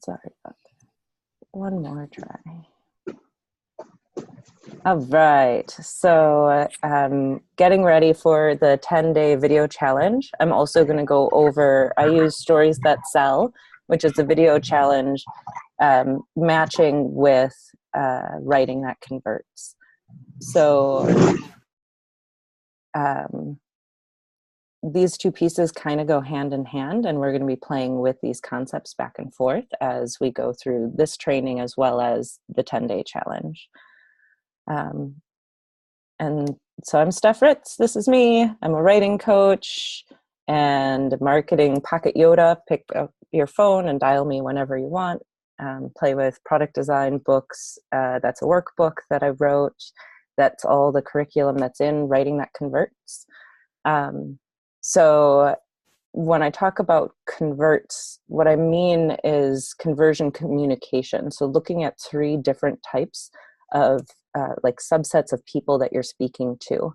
Sorry about that. One more try. All right, so getting ready for the 10-day video challenge. I'm also going to go over, I use Stories That Sell, which is a video challenge matching with writing that converts. So these two pieces kind of go hand in hand, and we're going to be playing with these concepts back and forth as we go through this training as well as the 10-day challenge. And so I'm Steph Ritz. This is me. I'm a writing coach and marketing pocket Yoda. Pick up your phone and dial me whenever you want. Play with product design books. That's a workbook that I wrote. That's all the curriculum that's in Writing That Converts. So when I talk about converts, what I mean is conversion communication. So looking at 3 different types of like subsets of people that you're speaking to.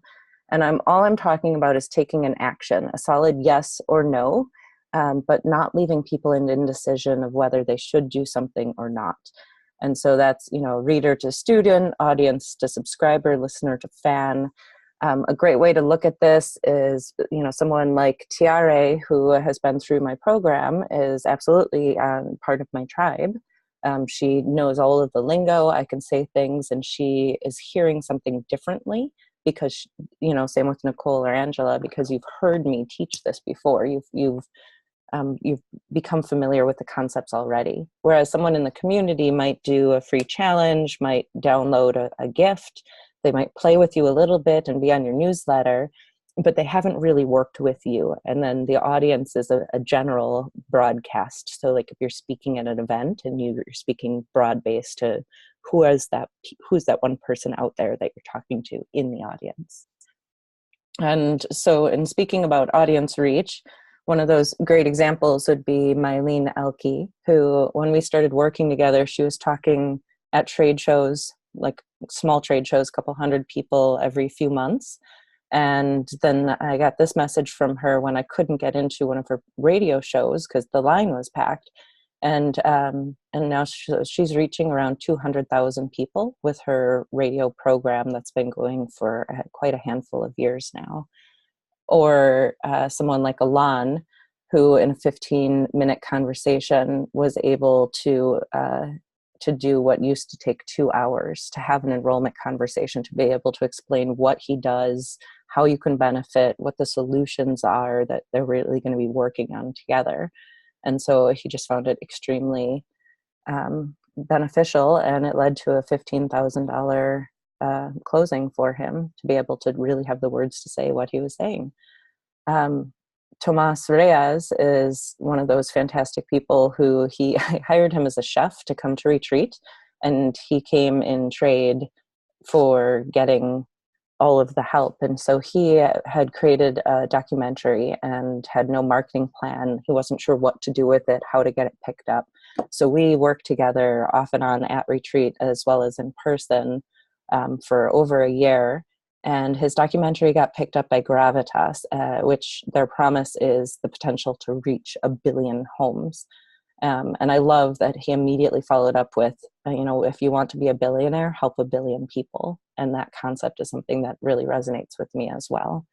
And all I'm talking about is taking an action, a solid yes or no, but not leaving people in indecision of whether they should do something or not. And so that's, reader to student, audience to subscriber, listener to fan. A great way to look at this is, someone like Tiare, who has been through my program, is absolutely part of my tribe. She knows all of the lingo. I can say things, and she is hearing something differently because, same with Nicole or Angela, because you've heard me teach this before. You've become familiar with the concepts already. Whereas someone in the community might do a free challenge, might download a gift. They might play with you a little bit and be on your newsletter, but they haven't really worked with you. And then the audience is a general broadcast. So like if you're speaking at an event and you're speaking broad-based to who's that one person out there that you're talking to in the audience. And so in speaking about audience reach, one of those great examples would be Mylene Elke, who when we started working together, she was talking at trade shows, like small trade shows, a couple hundred people every few months. And then I got this message from her when I couldn't get into one of her radio shows because the line was packed. And now she's reaching around 200,000 people with her radio program that's been going for quite a handful of years now. Or someone like Alon, who in a 15-minute conversation was able to do what used to take 2 hours, to have an enrollment conversation, to be able to explain what he does, how you can benefit, what the solutions are that they're really going to be working on together. And so he just found it extremely beneficial, and it led to a $15,000 closing for him to be able to really have the words to say what he was saying. Tomas Reyes is one of those fantastic people who I hired him as a chef to come to retreat, and he came in trade for getting all of the help. And so he had created a documentary and had no marketing plan. He wasn't sure what to do with it, how to get it picked up. So we worked together off and on at retreat as well as in person for over a year. And his documentary got picked up by Gravitas, which their promise is the potential to reach 1 billion homes. And I love that he immediately followed up with, if you want to be a billionaire, help 1 billion people. And that concept is something that really resonates with me as well.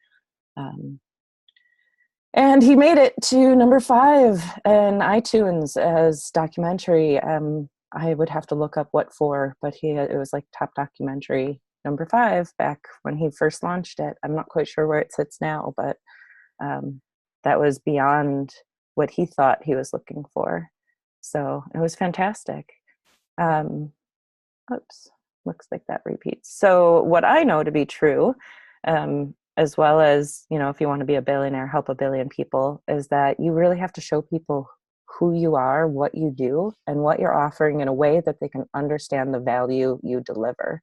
And he made it to number 5 in iTunes as documentary. I would have to look up what for, but it was like top documentary number 5 back when he first launched it. I'm not quite sure where it sits now, but that was beyond what he thought he was looking for. So it was fantastic. Oops, looks like that repeats. So what I know to be true, as well as, if you want to be a billionaire, help 1 billion people, is that you really have to show people who you are, what you do, and what you're offering in a way that they can understand the value you deliver.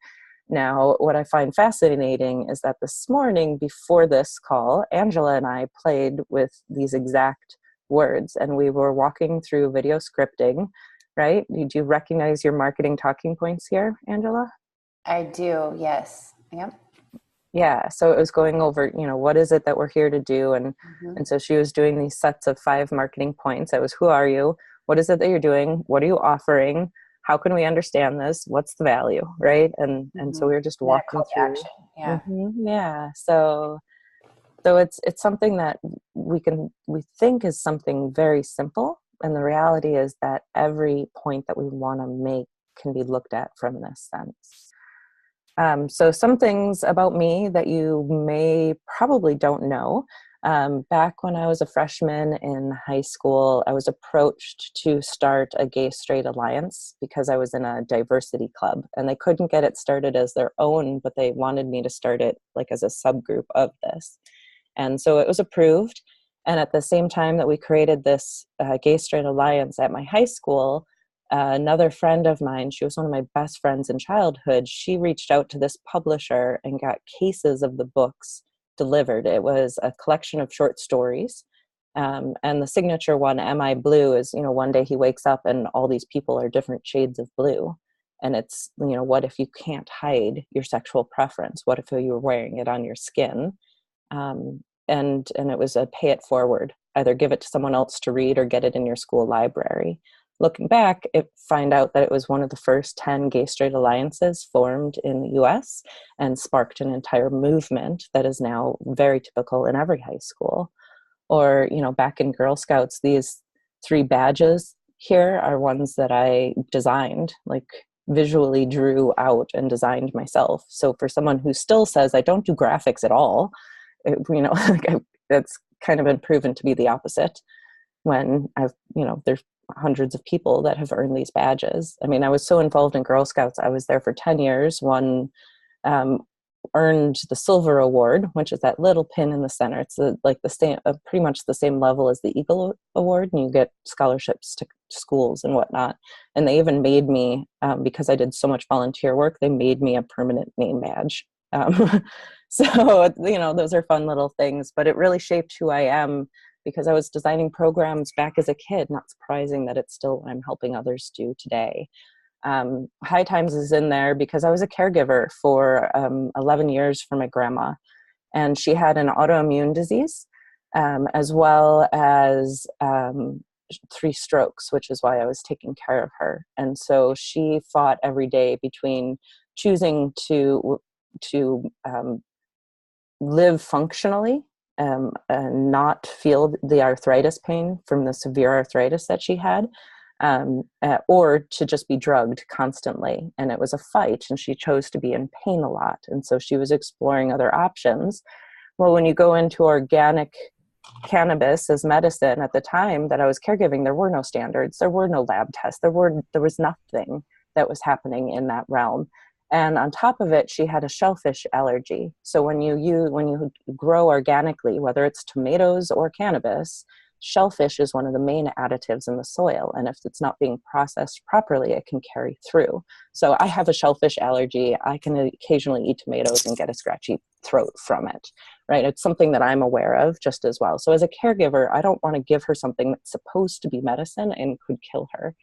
Now, what I find fascinating is that this morning before this call, Angela and I played with these exact words, and we were walking through video scripting, right? Do you recognize your marketing talking points here, Angela? I do, yes. Yep. Yeah, so it was going over, what is it that we're here to do? And so she was doing these sets of 5 marketing points. It was, who are you? what is it that you're doing? What are you offering? How can we understand this? What's the value, right? And so Hmm. we were just And then a walking call to through. action. Yeah. Yeah. So it's something that we think is something very simple, and the reality is that every point that we want to make can be looked at from this sense. So some things about me that you may probably don't know. Back when I was a freshman in high school, I was approached to start a gay straight alliance because I was in a diversity club, and they couldn't get it started as their own, but they wanted me to start it like as a subgroup of this. And so it was approved. And at the same time that we created this gay straight alliance at my high school, another friend of mine, she was one of my best friends in childhood, she reached out to this publisher and got cases of the books delivered. It was a collection of short stories. And the signature one, Am I Blue, is, one day he wakes up and all these people are different shades of blue. And it's, what if you can't hide your sexual preference? What if you were wearing it on your skin? Um, and it was a pay it forward, either give it to someone else to read or get it in your school library. Looking back, find out that it was one of the first 10 gay straight alliances formed in the US and sparked an entire movement that is now very typical in every high school. Or, back in Girl Scouts, these 3 badges here are ones that I designed, like visually drew out and designed myself. So for someone who still says I don't do graphics at all, that's kind of been proven to be the opposite. When there's hundreds of people that have earned these badges. I mean, I was so involved in Girl Scouts. I was there for 10 years. One earned the Silver Award, which is that little pin in the center. It's like the same, pretty much the same level as the Eagle Award, and you get scholarships to schools and whatnot. And they even made me, because I did so much volunteer work, they made me a permanent name badge. So, those are fun little things, but it really shaped who I am because I was designing programs back as a kid. Not surprising that it's still what I'm helping others do today. High Times is in there because I was a caregiver for 11 years for my grandma, and she had an autoimmune disease, as well as 3 strokes, which is why I was taking care of her. And so she fought every day between choosing to live functionally, and not feel the arthritis pain from the severe arthritis that she had, or to just be drugged constantly. And it was a fight, and she chose to be in pain a lot. And so she was exploring other options. Well, when you go into organic cannabis as medicine, at the time that I was caregiving, there were no standards, there were no lab tests, there was nothing that was happening in that realm. And on top of it, she had a shellfish allergy. So when you grow organically, whether it's tomatoes or cannabis, shellfish is one of the main additives in the soil. And if it's not being processed properly, it can carry through. So I have a shellfish allergy. I can occasionally eat tomatoes and get a scratchy throat from it, right? It's something that I'm aware of just as well. So as a caregiver, I don't want to give her something that's supposed to be medicine and could kill her.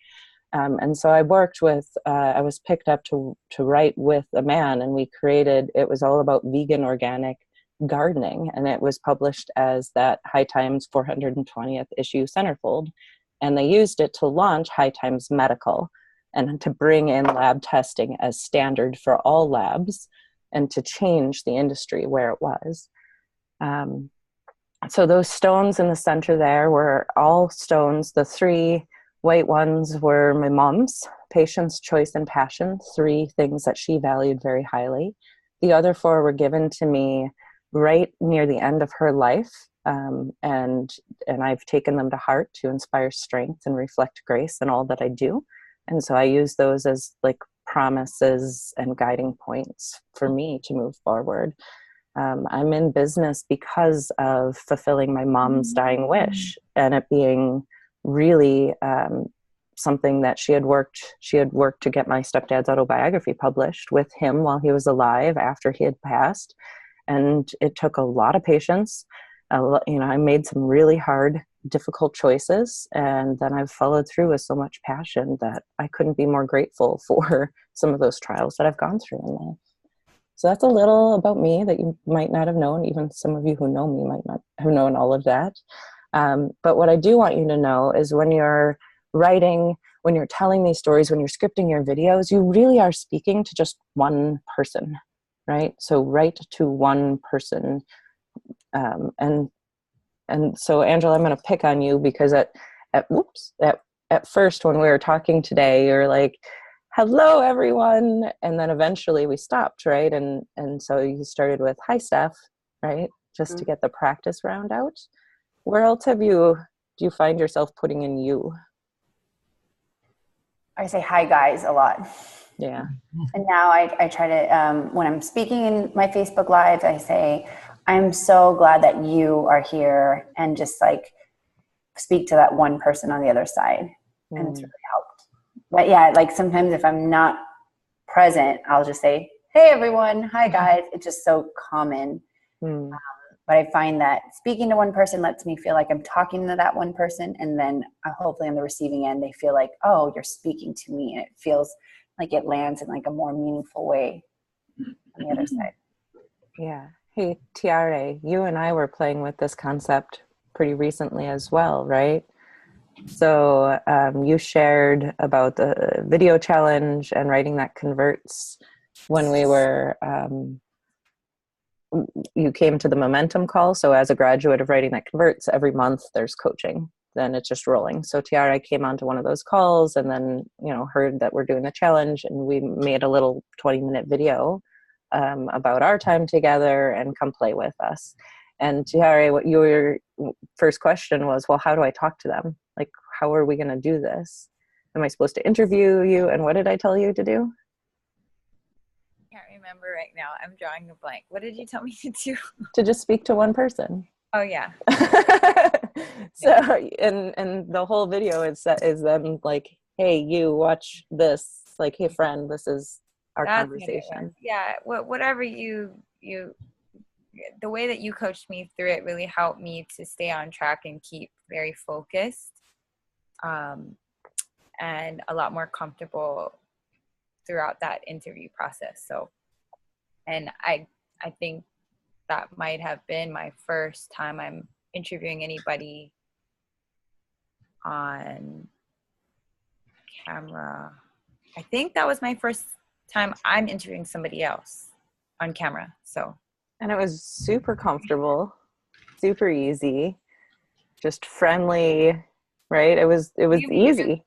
And so I was picked up to write with a man, and it was all about vegan organic gardening, and it was published as that High Times 420th issue centerfold. And they used it to launch High Times Medical and to bring in lab testing as standard for all labs and to change the industry where it was. So those stones in the center there were all stones. The 3 white ones were my mom's: patience, choice, and passion, 3 things that she valued very highly. The other 4 were given to me right near the end of her life, and I've taken them to heart to inspire strength and reflect grace in all that I do. And so I use those as like promises and guiding points for me to move forward. I'm in business because of fulfilling my mom's dying wish, and it being really something that she had worked to get my stepdad's autobiography published with him while he was alive after he had passed. And it took a lot of patience. I made some really hard, difficult choices, and then I've followed through with so much passion that I couldn't be more grateful for some of those trials that I've gone through in life. So that's a little about me that you might not have known. Even some of you who know me might not have known all of that. But what I do want you to know is when you're writing, when you're telling these stories, when you're scripting your videos, you really are speaking to just one person, right? So write to one person. And so, Angela, I'm going to pick on you because at first when we were talking today, you're like, hello, everyone. And then eventually we stopped, right? And so you started with, hi, Steph, right? Just to get the practice round out. Where else do you find yourself putting in you? I say hi guys a lot. Yeah. And now I try to, when I'm speaking in my Facebook Live, I say, I'm so glad that you are here, and just like speak to that one person on the other side. And it's really helped. But yeah, like sometimes if I'm not present, I'll just say, hey everyone, hi guys. It's just so common. But I find that speaking to one person lets me feel like I'm talking to that one person. And then hopefully on the receiving end, they feel like, oh, you're speaking to me. And it feels like it lands in like a more meaningful way on the other side. Yeah. Hey, Tiare, you and I were playing with this concept pretty recently as well, right? So you shared about the video challenge and writing that converts when we were, you came to the momentum call. So as a graduate of writing that converts, every month there's coaching. Then it's just rolling. So Tiara came onto one of those calls and then, heard that we're doing the challenge, and we made a little 20-minute video about our time together and come play with us. And Tiara, what your first question was, well, how do I talk to them? Like, how are we going to do this? Am I supposed to interview you? And what did I tell you to do? I can't remember right now. I'm drawing a blank. What did you tell me to do? To just speak to one person. Oh yeah. So and the whole video is them like, hey, you watch this, like, hey friend, this is our conversation. Yeah, whatever you the way that you coached me through it really helped me to stay on track and keep very focused, and a lot more comfortable throughout that interview process. So, and I think that might have been my first time I'm interviewing anybody on camera. I think that was my first time I'm interviewing somebody else on camera. So, and it was super comfortable, super easy, just friendly, right? It was easy.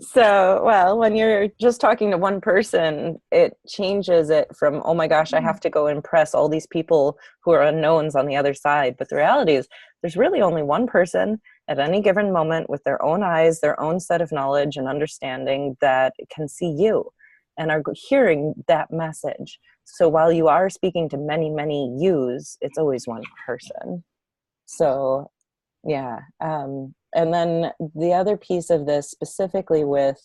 So, well, when you're just talking to one person, it changes it from, oh my gosh, I have to go impress all these people who are unknowns on the other side. But the reality is there's really only one person at any given moment with their own eyes, their own set of knowledge and understanding that can see you and are hearing that message. So while you are speaking to many, many yous, it's always one person. So, yeah. And then the other piece of this, specifically with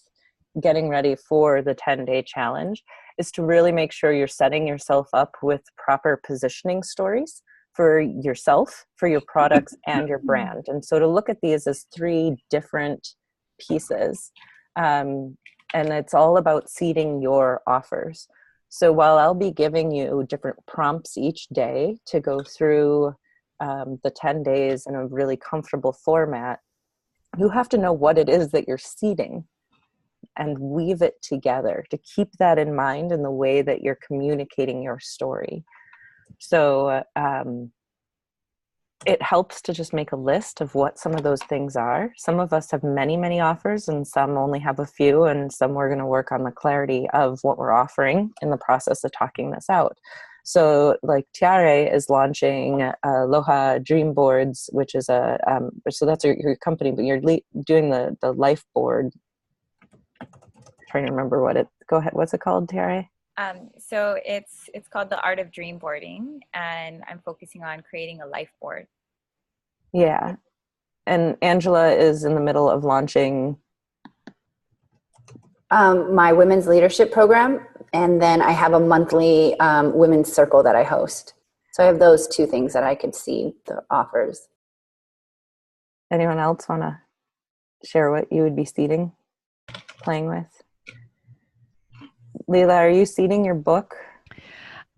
getting ready for the 10-day challenge, is to really make sure you're setting yourself up with proper positioning stories for yourself, for your products, and your brand. And so to look at these as 3 different pieces, and it's all about seeding your offers. So while I'll be giving you different prompts each day to go through the 10 days in a really comfortable format, you have to know what it is that you're seeding and weave it together to keep that in mind in the way that you're communicating your story. So it helps to just make a list of what some of those things are. Some of us have many, many offers, and some only have a few, and some we're going to work on the clarity of what we're offering in the process of talking this out. So like Tiare is launching Aloha Dream Boards, which is so that's your company, but you're doing the life board. I'm trying to remember go ahead. What's it called, Tiare? So it's called the Art of Dream Boarding, and I'm focusing on creating a life board. Yeah. And Angela is in the middle of launching my women's leadership program. And then I have a monthly women's circle that I host. So I have those 2 things that I could see the offers. Anyone else want to share what you would be seeding, playing with? Leila, are you seeding your book?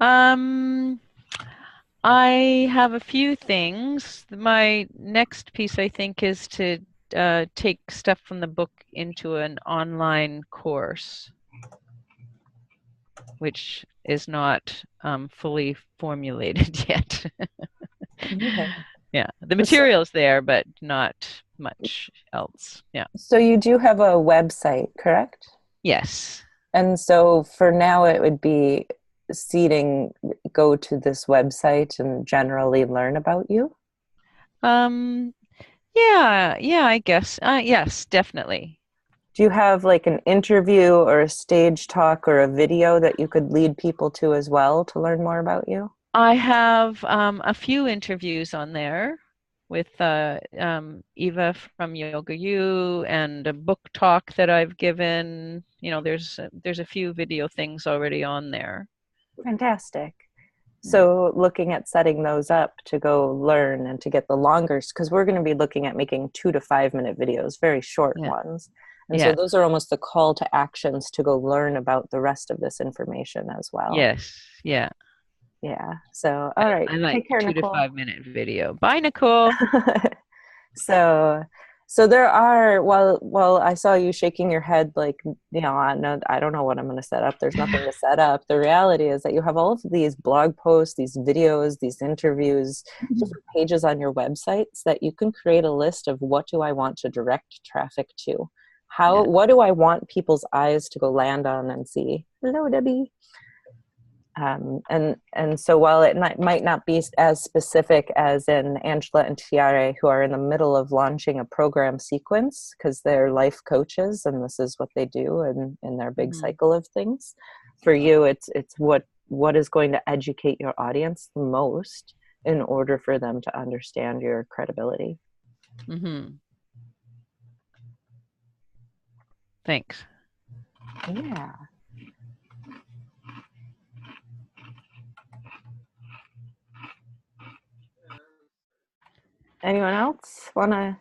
I have a few things. My next piece, I think, is to take stuff from the book into an online course, which is not fully formulated yet. Okay. Yeah, the material's there, but not much else. Yeah. So you do have a website, correct? Yes. And so for now, it would be seeding, go to this website and generally learn about you. Um, yeah, I guess. Yes, definitely. Do you have like an interview or a stage talk or a video that you could lead people to as well to learn more about you? I have a few interviews on there with Eva from Yoga U and a book talk that I've given. You know, there's a few video things already on there. Fantastic. Yeah. So looking at setting those up to go learn and to get the longer, because we're going to be looking at making 2 to 5 minute videos, very short Yeah. ones. And so Yeah. those are almost the call to actions to go learn about the rest of this information as well. Yes. Yeah. Yeah. So, all right. I like Take care, 2 to Nicole. 5 minute video. Bye, Nicole. So, so there are, while I saw you shaking your head like, I don't know what I'm going to set up. There's nothing to set up. The reality is that you have all of these blog posts, these videos, these interviews, different pages on your websites that you can create a list of what do I want to direct traffic to? What do I want people's eyes to go land on and see? Hello, Debbie. And so while it might not be as specific as in Angela and Tiare, who are in the middle of launching a program sequence because they're life coaches and this is what they do in their big cycle of things, for you it's what is going to educate your audience the most in order for them to understand your credibility. Thanks. Yeah. Anyone else want to?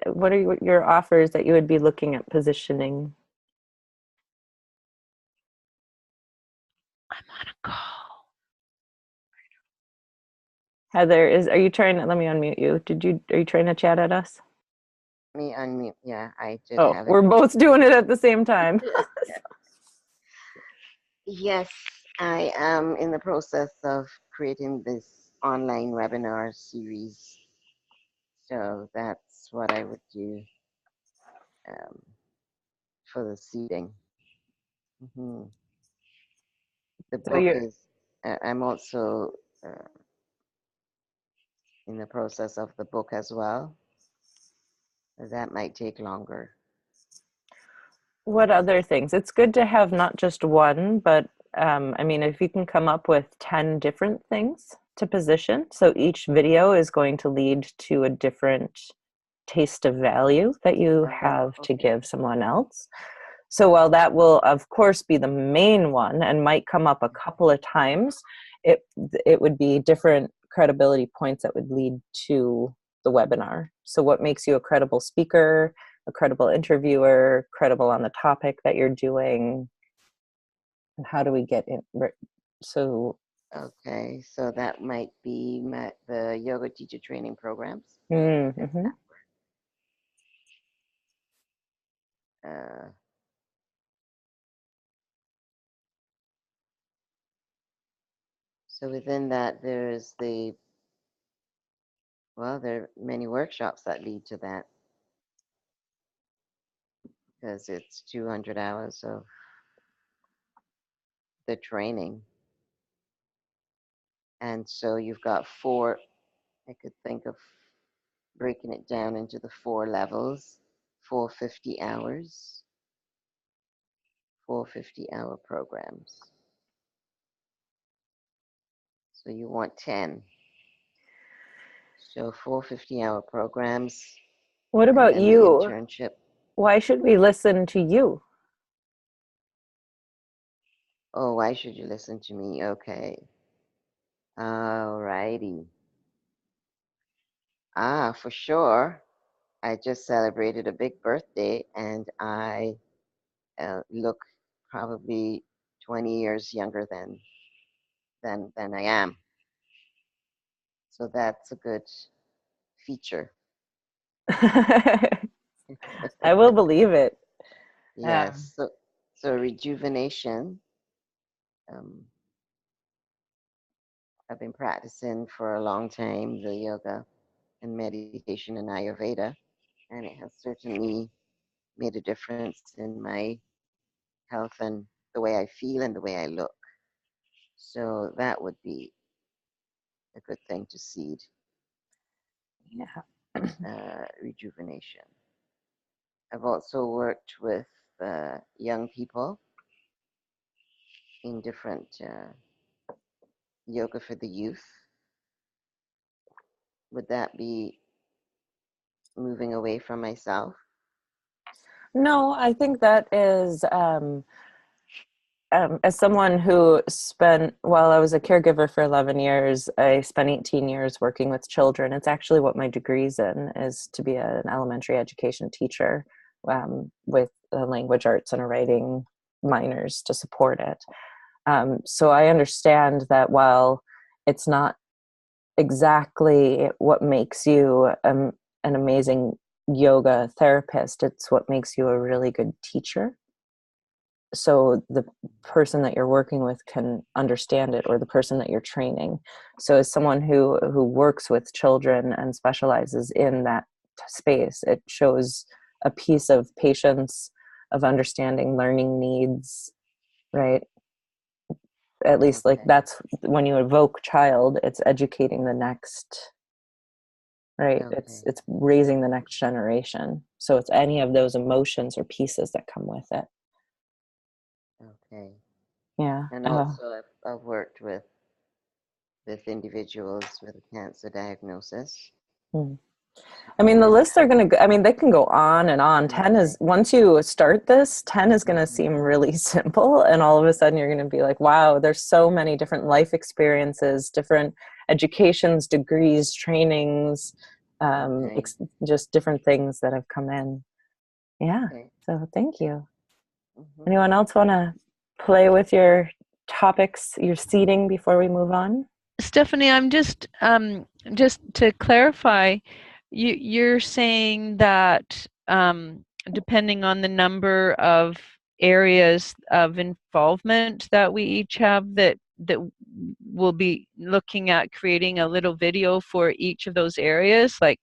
What are your offers that you would be looking at positioning? I'm on a call. Heather, are you trying to? Let me unmute you. Are you trying to chat at us? Me unmute. Yeah, I did Oh, have it. we're both doing it at the same time. Yes, I am in the process of creating this online webinar series. So that's what I would do for the seeding. The book is, I'm also in the process of the book as well. That might take longer. What other things? It's good to have not just one, but I mean, if you can come up with 10 different things to position, so each video is going to lead to a different taste of value that you have to give someone else. So while that will, of course, be the main one and might come up a couple of times, it would be different credibility points that would lead to the webinar. So what makes you a credible speaker, a credible interviewer, credible on the topic that you're doing, and how do we get in? So okay, so that might be the yoga teacher training programs. So within that, there's there are many workshops that lead to that because it's 200 hours of the training. And so you've got I could think of breaking it down into the 4 levels, 450 hours, 450-hour programs. So you want 10. So 450-hour programs. What about you? Internship. Why should we listen to you? Oh, why should you listen to me? Okay. All righty. For sure. I just celebrated a big birthday and I look probably 20 years younger than I am. So that's a good feature. I will believe it. Yes. So rejuvenation. Um, I've been practicing for a long time the yoga and meditation and Ayurveda, and it has certainly made a difference in my health and the way I feel and the way I look. So that would be a good thing to seed Yeah. rejuvenation. I've also worked with young people in different yoga for the youth. Would that be moving away from myself? No, I think that is, as someone who spent, while I was a caregiver for 11 years, I spent 18 years working with children. It's actually what my degree's in, is to be an elementary education teacher, with language arts and a writing minors to support it. So I understand that while it's not exactly what makes you an amazing yoga therapist, it's what makes you a really good teacher. So the person that you're working with can understand it, or the person that you're training. So as someone who works with children and specializes in that space, it shows a piece of patience, of understanding learning needs, right? At least, like, Okay. that's when you evoke child, it's educating the next, right? Okay. It's raising the next generation. So it's any of those emotions or pieces that come with it. Okay. Yeah. And also, I've worked with individuals with a cancer diagnosis. Hmm. I mean, the And lists are going to go, I mean, they can go on and on. 10 okay. is, once you start this, 10 is going to Mhm. seem really simple. And all of a sudden you're going to be like, wow, there's so many different life experiences, different educations, degrees, trainings, Okay. just different things that have come in. Yeah. Okay. So thank you. Mhm. Anyone else want to play with your topics, your seating, before we move on? Stephanie, I'm just to clarify, you're saying that depending on the number of areas of involvement that we each have, that we'll be looking at creating a little video for each of those areas. Like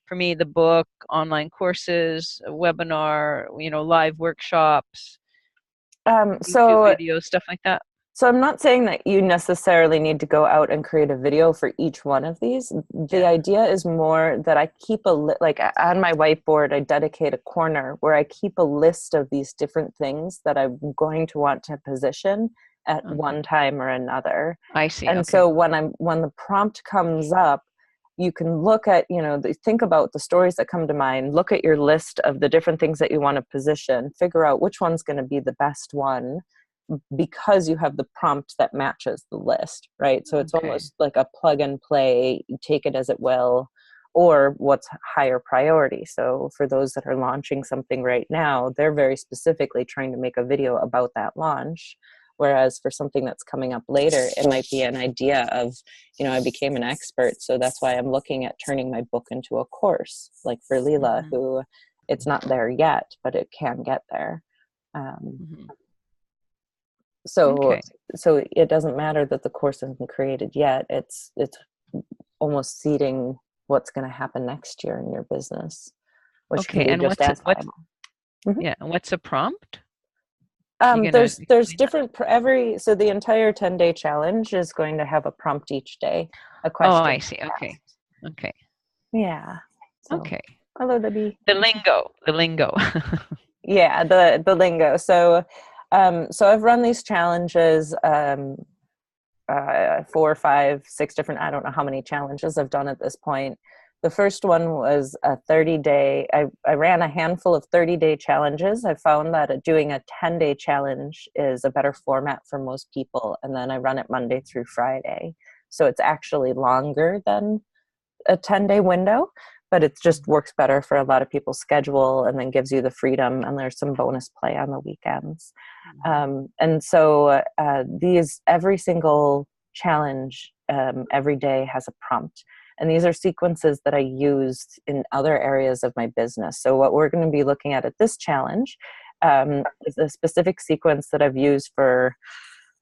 for me, the book, online courses, a webinar, live workshops, YouTube So videos, stuff like that. So I'm not saying that you necessarily need to go out and create a video for each one of these. The Yeah. idea is more that I keep like on my whiteboard, I dedicate a corner where I keep a list of these different things that I'm going to want to position at Okay. one time or another. I see. And Okay. so when the prompt comes up, you can look at, think about the stories that come to mind, look at your list of the different things that you want to position, figure out which one's going to be the best one, because you have the prompt that matches the list, right? So it's Okay. almost like a plug and play, you take it as it will, or what's higher priority. So for those that are launching something right now, they're very specifically trying to make a video about that launch. Whereas for something that's coming up later, it might be an idea of, I became an expert, so that's why I'm looking at turning my book into a course, like for Leela, Mm-hmm. who it's not there yet, but it can get there. Um, Mm-hmm. so Okay. so it doesn't matter that the course isn't created yet. It's almost seeding what's going to happen next year in your business, which can Okay. be And just what's as what's viable. Mhm. yeah? And what's a prompt? You gonna There's explain that? different so the entire 10-day challenge is going to have a prompt each day, a Oh, question I see. Okay. asked. Okay. Yeah. So Okay. hello, Debbie. The lingo. The lingo. Yeah, the lingo. So I've run these challenges, 4, 5, 6 different, I don't know how many challenges I've done at this point. The first one was a 30-day, I ran a handful of 30-day challenges. I found that doing a 10-day challenge is a better format for most people. And then I run it Monday through Friday. So it's actually longer than a 10-day window, but it just works better for a lot of people's schedule, and then gives you the freedom, and there's some bonus play on the weekends. And so every single challenge every day has a prompt. And these are sequences that I used in other areas of my business. So what we're going to be looking at this challenge is a specific sequence that I've used for,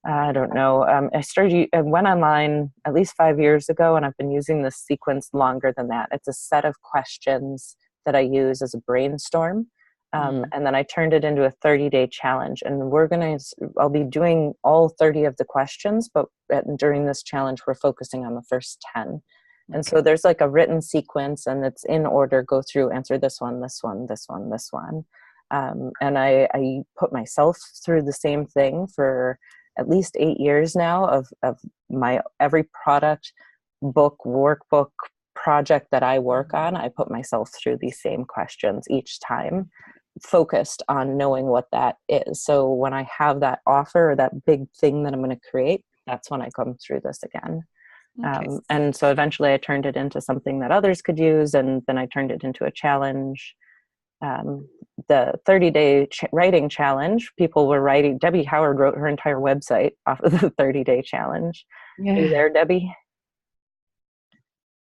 I don't know, I went online at least 5 years ago, and I've been using this sequence longer than that. It's a set of questions that I use as a brainstorm. And then I turned it into a 30-day challenge. And I'll be doing all 30 of the questions, but during this challenge, we're focusing on the first 10. And so there's like a written sequence, and it's in order: go through, answer this one, this one, this one, this one. And I put myself through the same thing for at least 8 years now of my every product, book, workbook, project that I work on. I put myself through these same questions each time, focused on knowing what that is. So when I have that offer or that big thing that I'm going to create, that's when I come through this again. And so eventually I turned it into something that others could use, and then I turned it into a challenge. The 30-day writing challenge, people were writing. Debbie Howard wrote her entire website off of the 30-day challenge. Are you there, Debbie?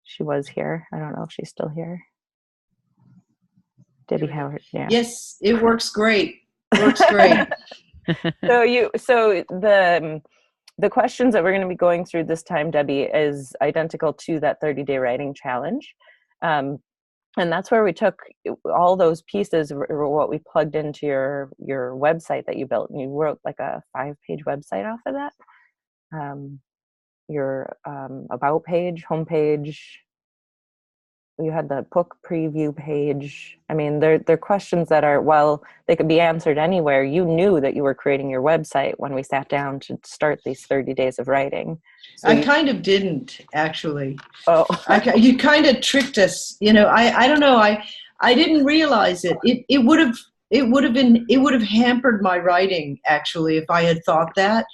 She was here. I don't know if she's still here. Debbie Howard. Yeah. Yes, it works great. Works great. So the questions that we're going to be going through this time, Debbie, is identical to that 30-day writing challenge. And that's where we took all those pieces, or what we plugged into your website that you built. And you wrote like a 5-page website off of that. Your about page, homepage. You had the book preview page. I mean, they're questions that are, well, they could be answered anywhere. You knew that you were creating your website when we sat down to start these 30 days of writing. So I kind of didn't, actually. Oh. You kind of tricked us. You know, I don't know. I didn't realize it. It would have hampered my writing, actually, if I had thought that.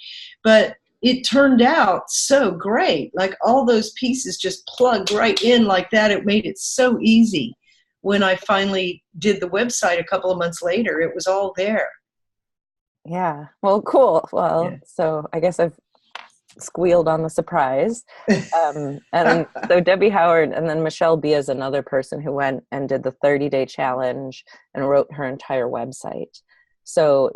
But it turned out so great. Like, all those pieces just plugged right in like that. It made it so easy. When I finally did the website a couple of months later, it was all there. Yeah. Well, cool. Well, yeah. So I guess I've squealed on the surprise. And so Debbie Howard, and then Michelle B is another person who went and did the 30-day challenge and wrote her entire website. So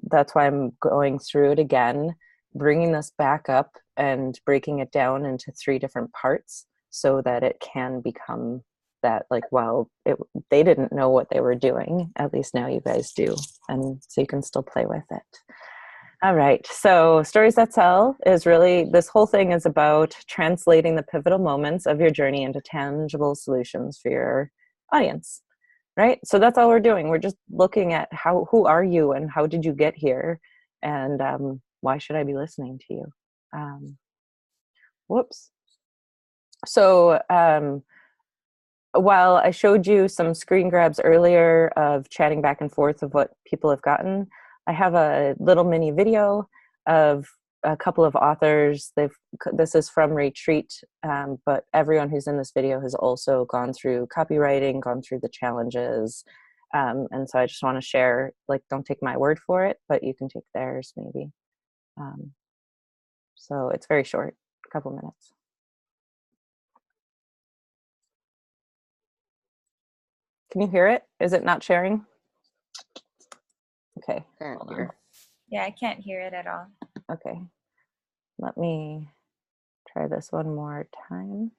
that's why I'm going through it again, bringing this back up and breaking it down into 3 different parts so that it can become that, like, well, they didn't know what they were doing. At least now you guys do. And so you can still play with it. All right. So Stories That Sell is really, this whole thing is about translating the pivotal moments of your journey into tangible solutions for your audience, right? So that's all we're doing. We're just looking at who are you and how did you get here? And why should I be listening to you? Whoops. So while I showed you some screen grabs earlier of chatting back and forth of what people have gotten, I have a little mini video of a couple of authors. This is from Retreat, but everyone who's in this video has also gone through copywriting, gone through the challenges. And so I just want to share, like, don't take my word for it, but you can take theirs maybe. So it's very short, a couple minutes. Can you hear it? Is it not sharing? Okay. Yeah, I can't hear it at all. Okay. Let me try this one more time.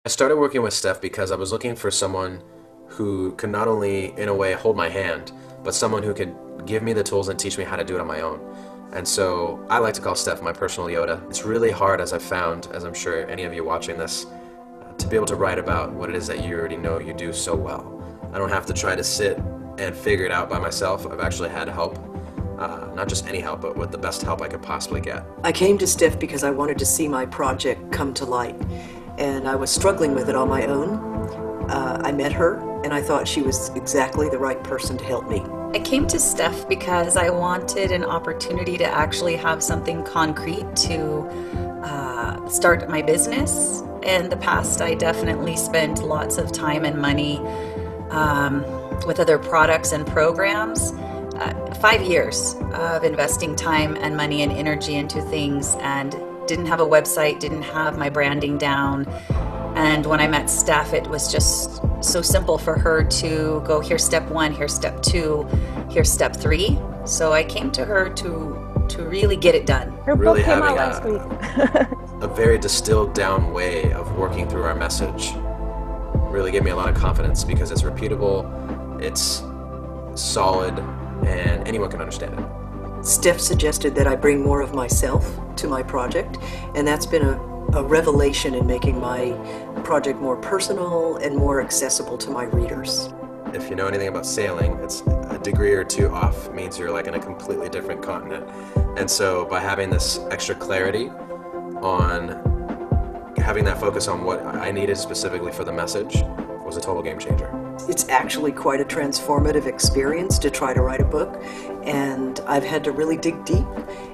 I started working with Steph because I was looking for someone who could not only, in a way, hold my hand, but someone who could give me the tools and teach me how to do it on my own. And so I like to call Steph my personal Yoda. It's really hard, as I've found, as I'm sure any of you watching this, to be able to write about what it is that you already know you do so well. I don't have to try to sit and figure it out by myself. I've actually had help, not just any help, but with the best help I could possibly get. I came to Steph because I wanted to see my project come to light, and I was struggling with it on my own. I met her, and I thought she was exactly the right person to help me. I came to Steph because I wanted an opportunity to actually have something concrete to start my business. In the past, I definitely spent lots of time and money with other products and programs. 5 years of investing time and money and energy into things, and didn't have a website, didn't have my branding down. And when I met Steph, it was just so simple for her to go, here's step 1, here's step 2, here's step 3. So I came to her to really get it done. Her Really book came out having last week. a very distilled down way of working through our message really gave me a lot of confidence because it's repeatable, it's solid, and anyone can understand it. Steph suggested that I bring more of myself to my project, and that's been a revelation in making my project more personal and more accessible to my readers. If you know anything about sailing, it's a degree or two off means you're like in a completely different continent. And so by having this extra clarity on having that focus on what I needed specifically for the message was a total game changer. It's actually quite a transformative experience to try to write a book, and I've had to really dig deep,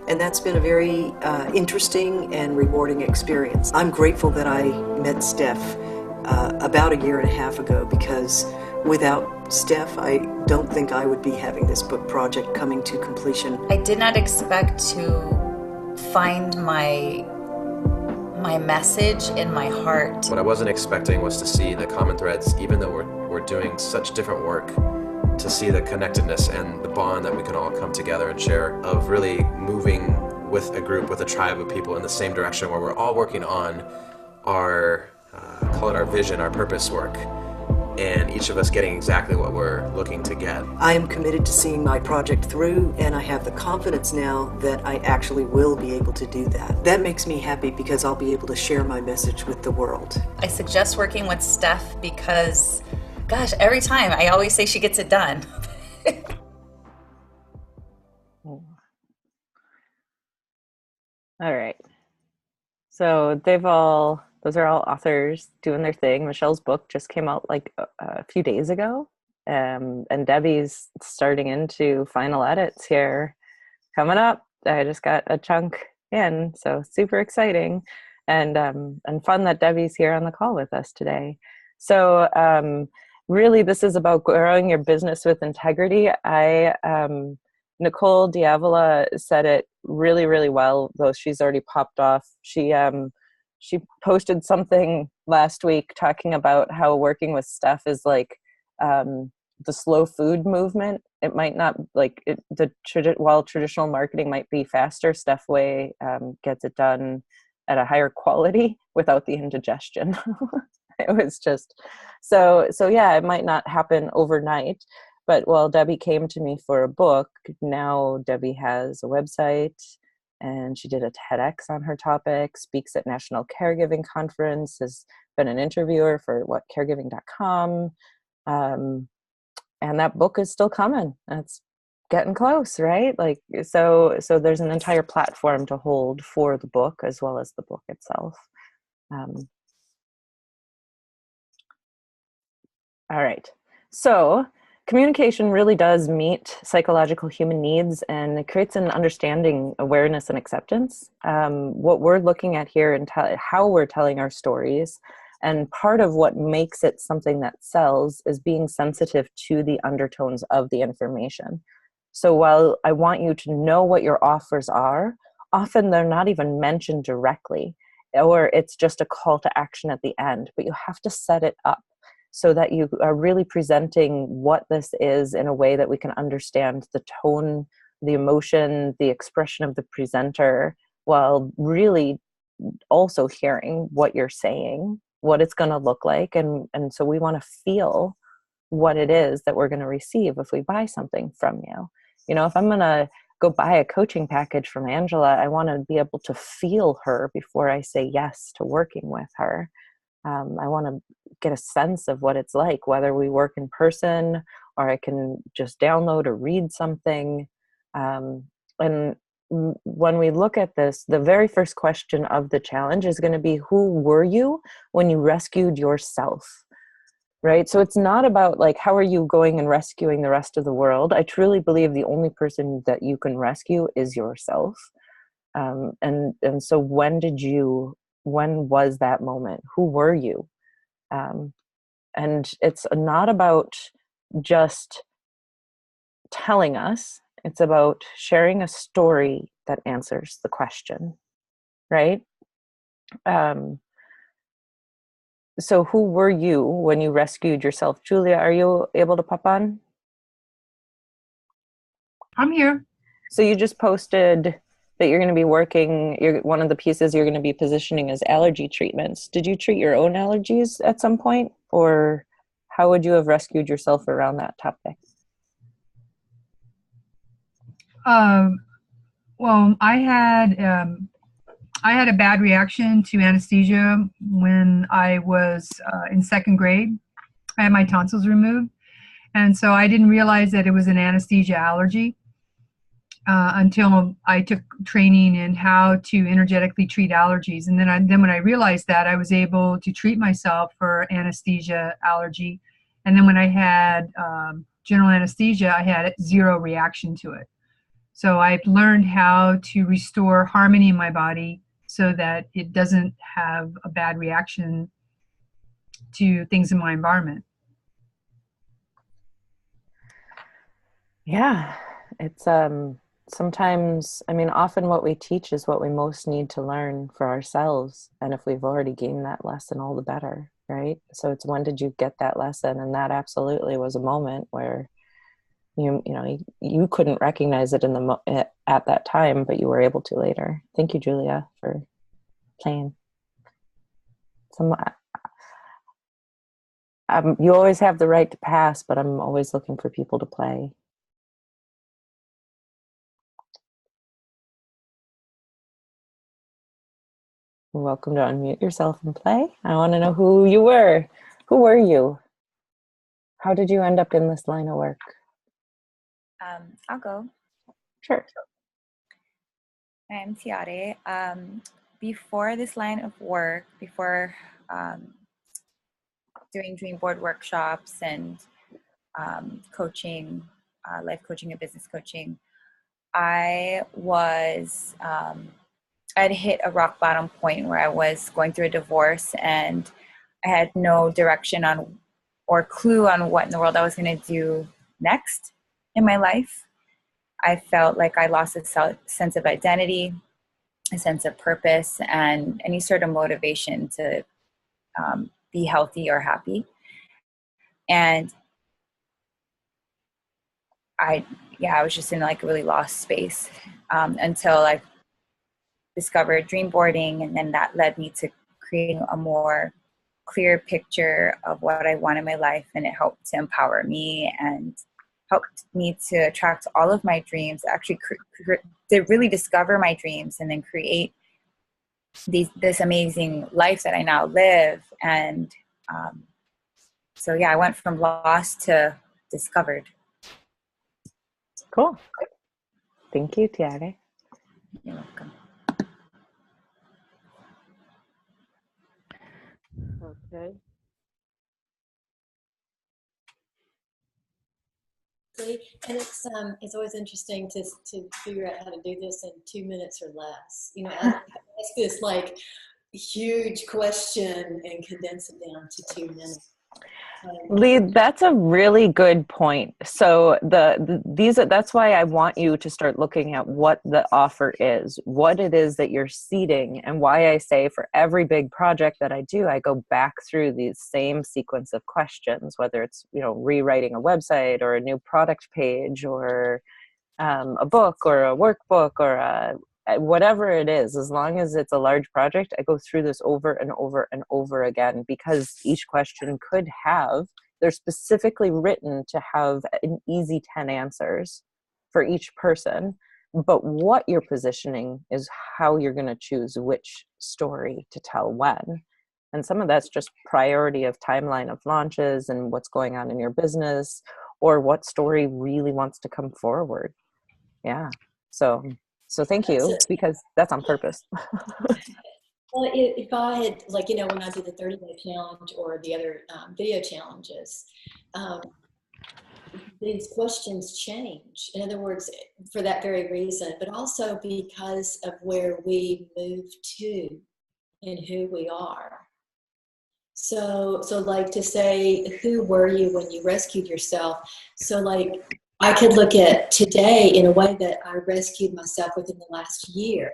and that's been a very interesting and rewarding experience. I'm grateful that I met Steph about 1.5 years ago, because without Steph, I don't think I would be having this book project coming to completion. I did not expect to find my message in my heart. What I wasn't expecting was to see the common threads, even though we're doing such different work, to see the connectedness and the bond that we can all come together and share, of really moving with a group, with a tribe of people in the same direction, where we're all working on our, call it our vision, our purpose work, and each of us getting exactly what we're looking to get. I am committed to seeing my project through, and I have the confidence now that I actually will be able to do that. That makes me happy because I'll be able to share my message with the world. I suggest working with Steph because, gosh, every time I always say she gets it done. All right. So those are all authors doing their thing. Michelle's book just came out like a few days ago. And Debbie's starting into final edits here coming up. I just got a chunk in, so super exciting and fun that Debbie's here on the call with us today. So really, this is about growing your business with integrity. Nicole Diavola said it really, really well, though she's already popped off. She posted something last week talking about how working with Steph is like the slow food movement. It might not like it, while traditional marketing might be faster, Steph Way gets it done at a higher quality without the indigestion. It was just so yeah, it might not happen overnight, but while Debbie came to me for a book, now Debbie has a website, and she did a TEDx on her topic, speaks at National Caregiving Conference, has been an interviewer for caregiving.com. And that book is still coming. It's getting close, right? Like, so there's an entire platform to hold for the book as well as the book itself. All right. So communication really does meet psychological human needs, and it creates an understanding, awareness, and acceptance. What we're looking at here and how we're telling our stories, and part of what makes it something that sells is being sensitive to the undertones of the information. So while I want you to know what your offers are, often they're not even mentioned directly, or it's just a call to action at the end, but you have to set it up so that you are really presenting what this is in a way that we can understand the tone, the emotion, the expression of the presenter, while really also hearing what you're saying, what it's going to look like. And so we want to feel what it is that we're going to receive if we buy something from you. You know, if I'm going to go buy a coaching package from Angela, I want to be able to feel her before I say yes to working with her. I want to get a sense of what it's like, whether we work in person or I can just download or read something. And when we look at this, the very first question of the challenge is going to be, who were you when you rescued yourself? Right? So it's not about like, how are you going and rescuing the rest of the world? I truly believe the only person that you can rescue is yourself. And so when was that moment? Who were you? And it's not about just telling us It's about sharing a story that answers the question, right? So who were you when you rescued yourself? Julia, are you able to pop on? I'm here. So you just posted that you're going to be working, one of the pieces you're going to be positioning as allergy treatments. Did you treat your own allergies at some point, or how would you have rescued yourself around that topic? Well, I had a bad reaction to anesthesia when I was in second grade. I had my tonsils removed, and so I didn't realize that it was an anesthesia allergy until I took training in how to energetically treat allergies. And then when I realized that, I was able to treat myself for anesthesia allergy. And then when I had general anesthesia, I had zero reaction to it. So I've learned how to restore harmony in my body so that it doesn't have a bad reaction to things in my environment. Yeah, it's sometimes, I mean, often what we teach is what we most need to learn for ourselves. And if we've already gained that lesson, all the better, right? So it's, when did you get that lesson? And that absolutely was a moment where you couldn't recognize it at that time, but you were able to later. Thank you, Julia, for playing. You always have the right to pass, but I'm always looking for people to play. You're welcome to unmute yourself and play. I want to know who you were. Who were you? How did you end up in this line of work? I'll go. Sure. I'm Tiare. Before this line of work, before doing dream board workshops and coaching, life coaching and business coaching, I was, I'd hit a rock bottom point where I was going through a divorce and I had no direction on or clue on what in the world I was going to do next in my life. I felt like I lost a sense of identity, a sense of purpose, and any sort of motivation to be healthy or happy. And I was just in like a really lost space until I discovered dream boarding, and then that led me to creating a more clear picture of what I want in my life, and it helped to empower me and helped me to attract all of my dreams, actually to really discover my dreams and then create this amazing life that I now live. And so I went from lost to discovered. Cool. Thank you, Tiare. You're welcome. Okay. And it's always interesting to figure out how to do this in 2 minutes or less. Ask this like huge question and condense it down to 2 minutes. Lee, that's a really good point. So that's why I want you to start looking at what the offer is, what it is that you're seeding, and why I say for every big project that I do, I go back through the same sequence of questions, whether it's rewriting a website or a new product page or a book or a workbook or whatever it is. As long as it's a large project, I go through this over and over and over again, because each question they're specifically written to have an easy 10 answers for each person. But what you're positioning is how you're going to choose which story to tell when. And some of that's just priority of timeline of launches and what's going on in your business, or what story really wants to come forward. Yeah. So thank you, because that's on purpose. Well, if I had, when I did the 30-day challenge or the other video challenges, these questions change. In other words, for that very reason, but also because of where we move to and who we are. So like to say, who were you when you rescued yourself? So like I could look at today in a way that I rescued myself within the last year.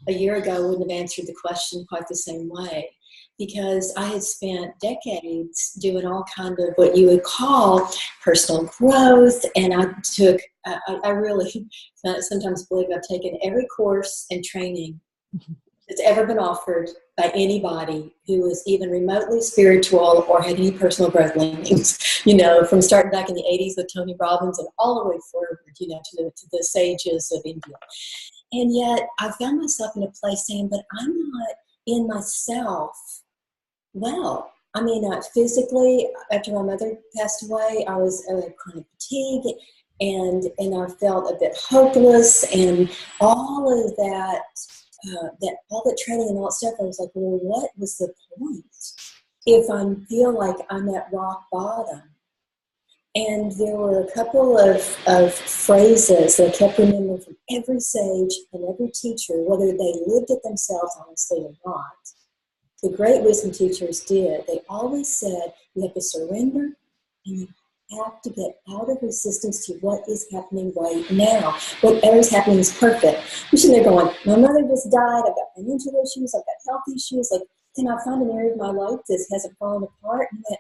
A year ago, I wouldn't have answered the question quite the same way, because I had spent decades doing all kind of what you would call personal growth. And I really sometimes believe I've taken every course and training that's ever been offered by anybody who was even remotely spiritual or had any personal growth leanings, from starting back in the 80s with Tony Robbins and all the way forward, to the sages of India. And yet I found myself in a place saying, but I'm not in myself well. I mean, physically, after my mother passed away, I had chronic fatigue, and I felt a bit hopeless, and all of that, all the training and all that stuff. I was like, well, what was the point if I feel like I'm at rock bottom? And there were a couple of phrases that I kept remembering from every sage and every teacher, whether they lived it themselves honestly or not. The great wisdom teachers did. They always said, you have to surrender and you have to get out of resistance to what is happening right now. Whatever is happening is perfect. You're sitting there going, my mother just died, I've got financial issues, I've got health issues, like, can I find an area of my life that hasn't fallen apart? And that,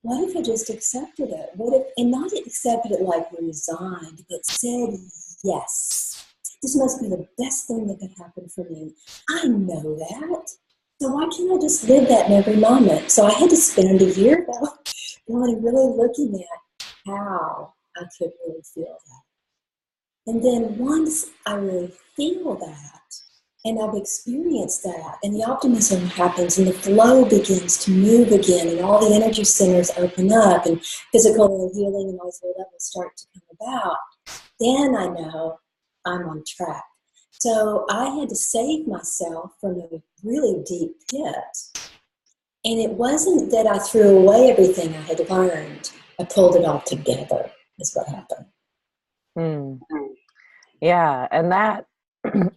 what if I just accepted it? And not accepted it like resigned, but said, yes, this must be the best thing that could happen for me. I know that. So why can't I just live that in every moment? So I had to spend a year really looking at how I could really feel that. And then once I really feel that, and I've experienced that, and the optimism happens, and the flow begins to move again, and all the energy centers open up, and physical healing and all these levels start to come about, then I know I'm on track. So I had to save myself from a really deep pit. And it wasn't that I threw away everything I had learned. I pulled it all together, is what happened. Yeah, and that,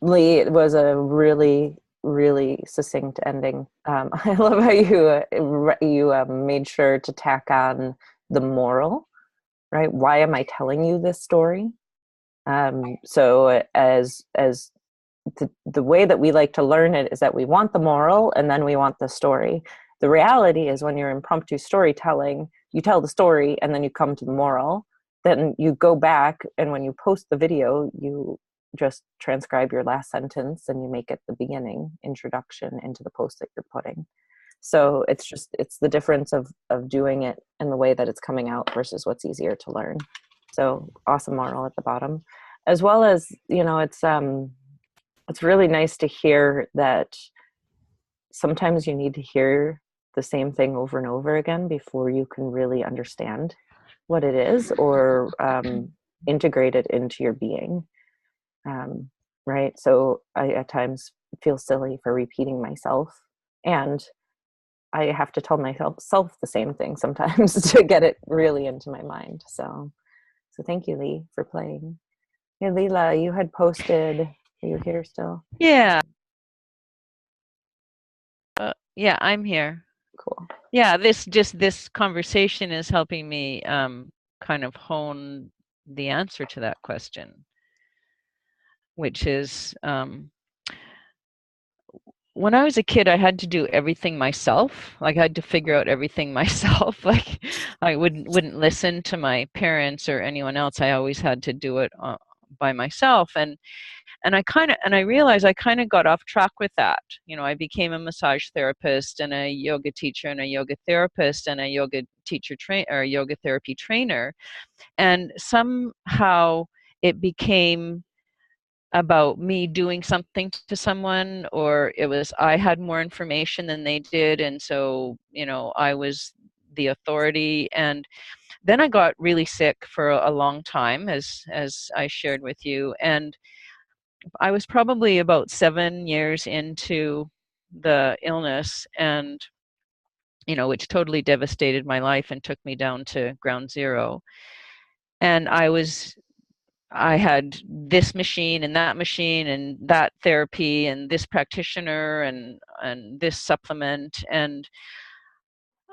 Lee, was a really, really succinct ending. I love how you made sure to tack on the moral, right? Why am I telling you this story? So as the way that we like to learn it is that we want the moral and then we want the story. The reality is when you're impromptu storytelling, you tell the story and then you come to the moral. Then you go back, and when you post the video, you just transcribe your last sentence and you make it the beginning introduction into the post that you're putting. So it's the difference of doing it in the way that it's coming out versus what's easier to learn. So awesome moral at the bottom, as well as, it's really nice to hear that sometimes you need to hear the same thing over and over again before you can really understand what it is or integrate it into your being. Right? So I at times feel silly for repeating myself, and I have to tell myself the same thing sometimes to get it really into my mind. So thank you, Lee, for playing. Hey, Leela, you had posted, are you here still? Yeah. Yeah, I'm here. Cool. Yeah, this conversation is helping me kind of hone the answer to that question, which is when I was a kid, I had to do everything myself. Like I had to figure out everything myself. Like I wouldn't listen to my parents or anyone else. I always had to do it by myself. And I realized I kind of got off track with that. I became a massage therapist and a yoga teacher and a yoga therapist and a yoga yoga therapy trainer. And somehow it became about me doing something to someone, or it was I had more information than they did, and so I was the authority. And then I got really sick for a long time, as I shared with you, and I was probably about 7 years into the illness, and which totally devastated my life and took me down to ground zero. And I had this machine and that therapy and this practitioner and this supplement. And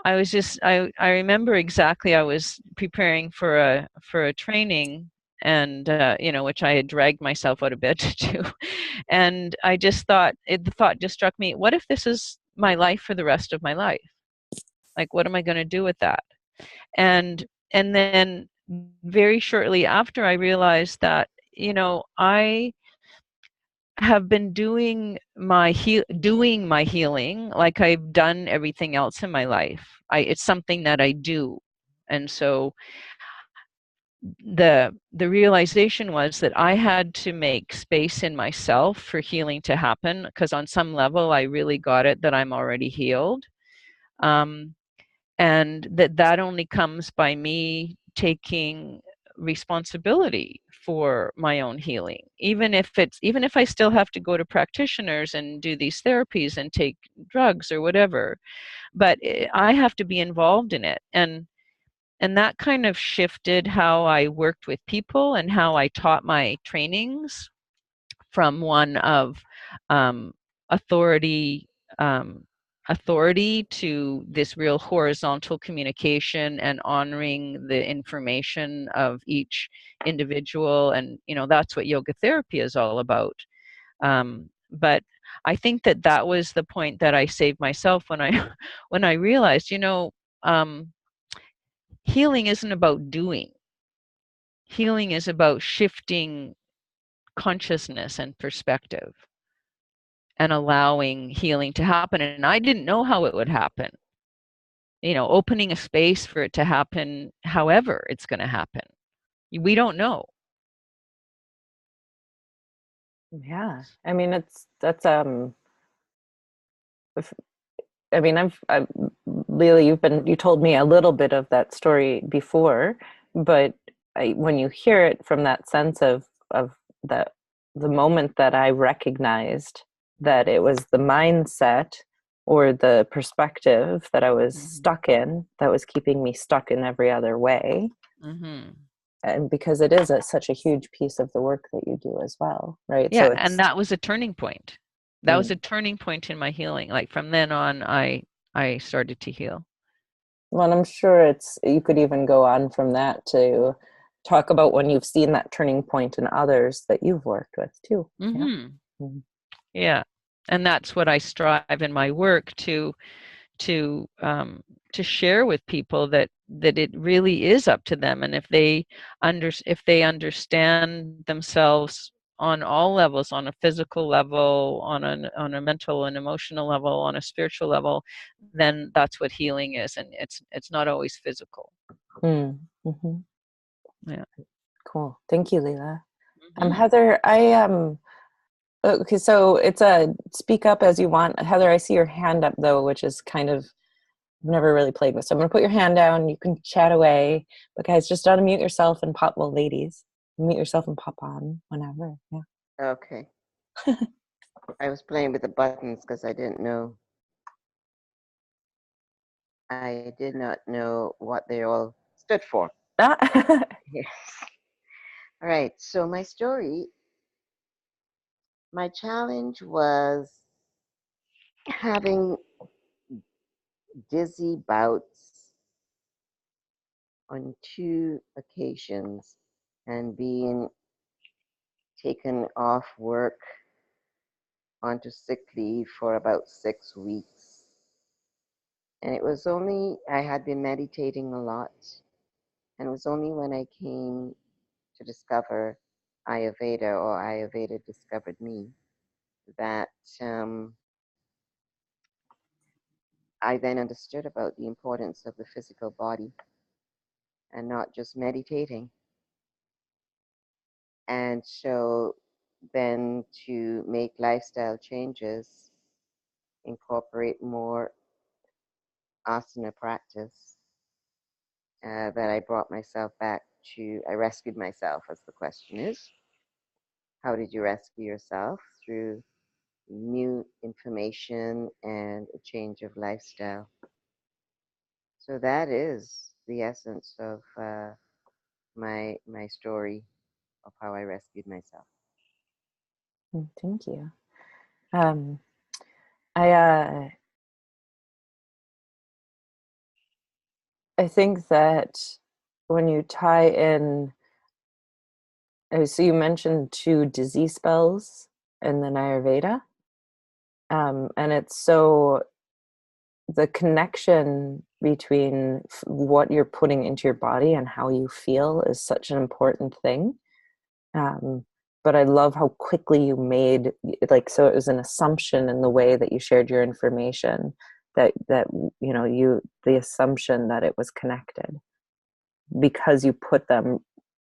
I was just I remember exactly. I was preparing for a training, and you know, which I had dragged myself out of bed to do, and I just thought the thought just struck me: what if this is my life for the rest of my life? Like, what am I going to do with that? And then very shortly after, I realized that, you know, I have been doing my healing like I've done everything else in my life. It's something that I do. And so the realization was that I had to make space in myself for healing to happen, because on some level I really got it that I'm already healed. And that only comes by me taking responsibility for my own healing, even if I still have to go to practitioners and do these therapies and take drugs or whatever, but I have to be involved in it. And that kind of shifted how I worked with people and how I taught my trainings, from one of um, authority um, authority to this real horizontal communication and honoring the information of each individual. And you know, that's what yoga therapy is all about. But I think that was the point that I saved myself when I when I realized, you know, um, healing isn't about doing. Healing is about shifting consciousness and perspective and allowing healing to happen. And I didn't know how it would happen. You know, opening a space for it to happen however it's going to happen. We don't know. Yeah. I mean, if, I mean, Leila, you told me a little bit of that story before, but when you hear it from that sense of that, the moment that I recognized that it was the mindset or the perspective that I was stuck in that was keeping me stuck in every other way. Mm-hmm. And because it is such a huge piece of the work that you do as well, right? Yeah, So and that was a turning point. That was a turning point in my healing. Like from then on, I started to heal. well, I'm sure you could even go on from that to talk about when you've seen that turning point in others that you've worked with too. Mm-hmm. Yeah. Mm-hmm. Yeah, and that's what I strive in my work to share with people, that it really is up to them. And if they understand themselves on all levels, on a physical level, on a mental and emotional level, on a spiritual level, then that's what healing is. And it's not always physical. Mm-hmm. Yeah. Cool. Thank you, Leila. Mm-hmm. Heather, okay, so it's a speak up as you want. Heather, I see your hand up though, which is kind of, I've never really played with. So I'm going to put your hand down. You can chat away. But guys, just unmute yourself and pop, well, ladies, mute yourself and pop on whenever. Yeah. Okay. I was playing with the buttons because I did not know what they all stood for. Yes. All right. So my challenge was having dizzy bouts on 2 occasions and being taken off work onto sick leave for about 6 weeks. And it was only, I had been meditating a lot, and it was only when I came to discover Ayurveda, or Ayurveda discovered me, that I then understood about the importance of the physical body and not just meditating. And so then to make lifestyle changes, incorporate more asana practice, that I brought myself back to, I rescued myself, as the question is. How did you rescue yourself? Through new information and a change of lifestyle. So that is the essence of my story of how I rescued myself. Thank you. I I think that when you tie in, so you mentioned 2 disease spells in the Ayurveda, and it's so the connection between what you're putting into your body and how you feel is such an important thing. But I love how quickly you made, like, so it was an assumption in the way that you shared your information, that the assumption that it was connected because you put them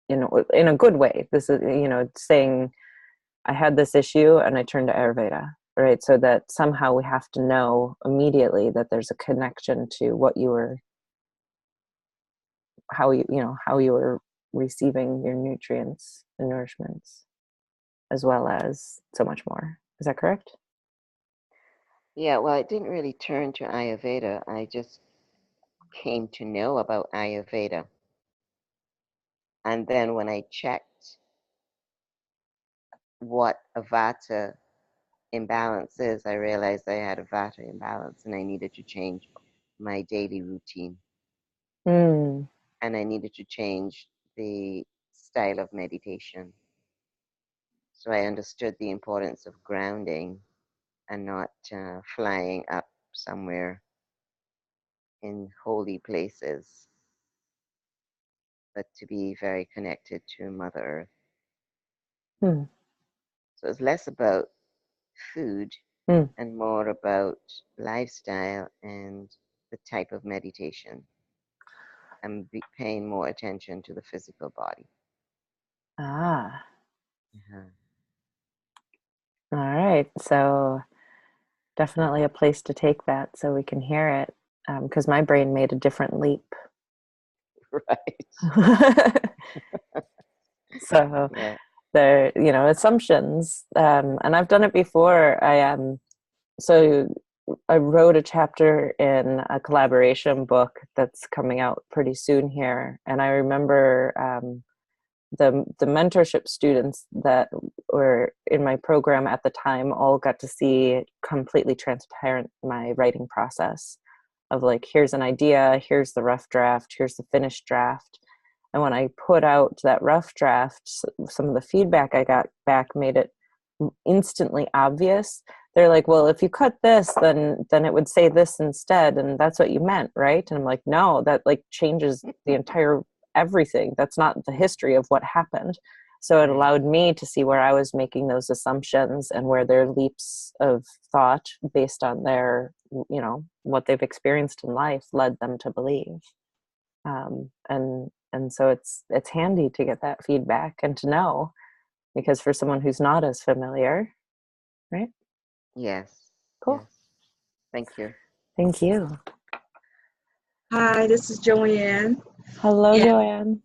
in a good way. This is, saying I had this issue and I turned to Ayurveda, right? So that somehow we have to know immediately that there's a connection to what you were, how you were receiving your nutrients and nourishments, as well as so much more. Is that correct? Yeah, well, I didn't really turn to Ayurveda. I just came to know about Ayurveda. And then when I checked what a Vata imbalance is, I realized I had a Vata imbalance and I needed to change my daily routine. Mm. And I needed to change the style of meditation. So I understood the importance of grounding and not flying up somewhere in holy places, but to be very connected to Mother Earth. Mm. So it's less about food and more about lifestyle and the type of meditation, and paying more attention to the physical body. Ah. Uh-huh. All right. So definitely a place to take that so we can hear it, because my brain made a different leap. Right. So yeah. there, assumptions, and I've done it before. So I wrote a chapter in a collaboration book that's coming out pretty soon here, and I remember the mentorship students that were in my program at the time all got to see completely transparent my writing process of, like, here's an idea, here's the rough draft, here's the finished draft. And when I put out that rough draft, some of the feedback I got back made it instantly obvious. They're like, well, if you cut this, then it would say this instead, and that's what you meant, right? And I'm like, no, that like changes the entire everything. That's not the history of what happened. So it allowed me to see where I was making those assumptions and where their leaps of thought based on their, what they've experienced in life led them to believe. And so it's handy to get that feedback and to know, because for someone who's not as familiar, right? Yes. Cool. Yes. Thank you. Thank you. Hi, this is Joanne. Hello, Joanne.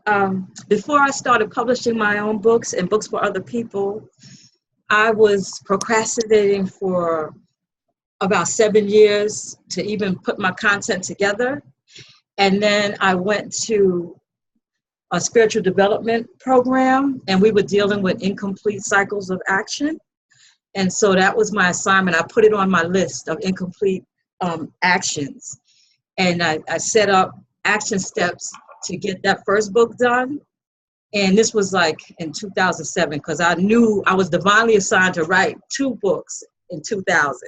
Hi. Before I started publishing my own books and books for other people, I was procrastinating for about 7 years to even put my content together. And then I went to a spiritual development program, and we were dealing with incomplete cycles of action. And so that was my assignment. I put it on my list of incomplete actions. And I set up action steps to get that first book done. And this was like in 2007, because I knew I was divinely assigned to write 2 books in 2000.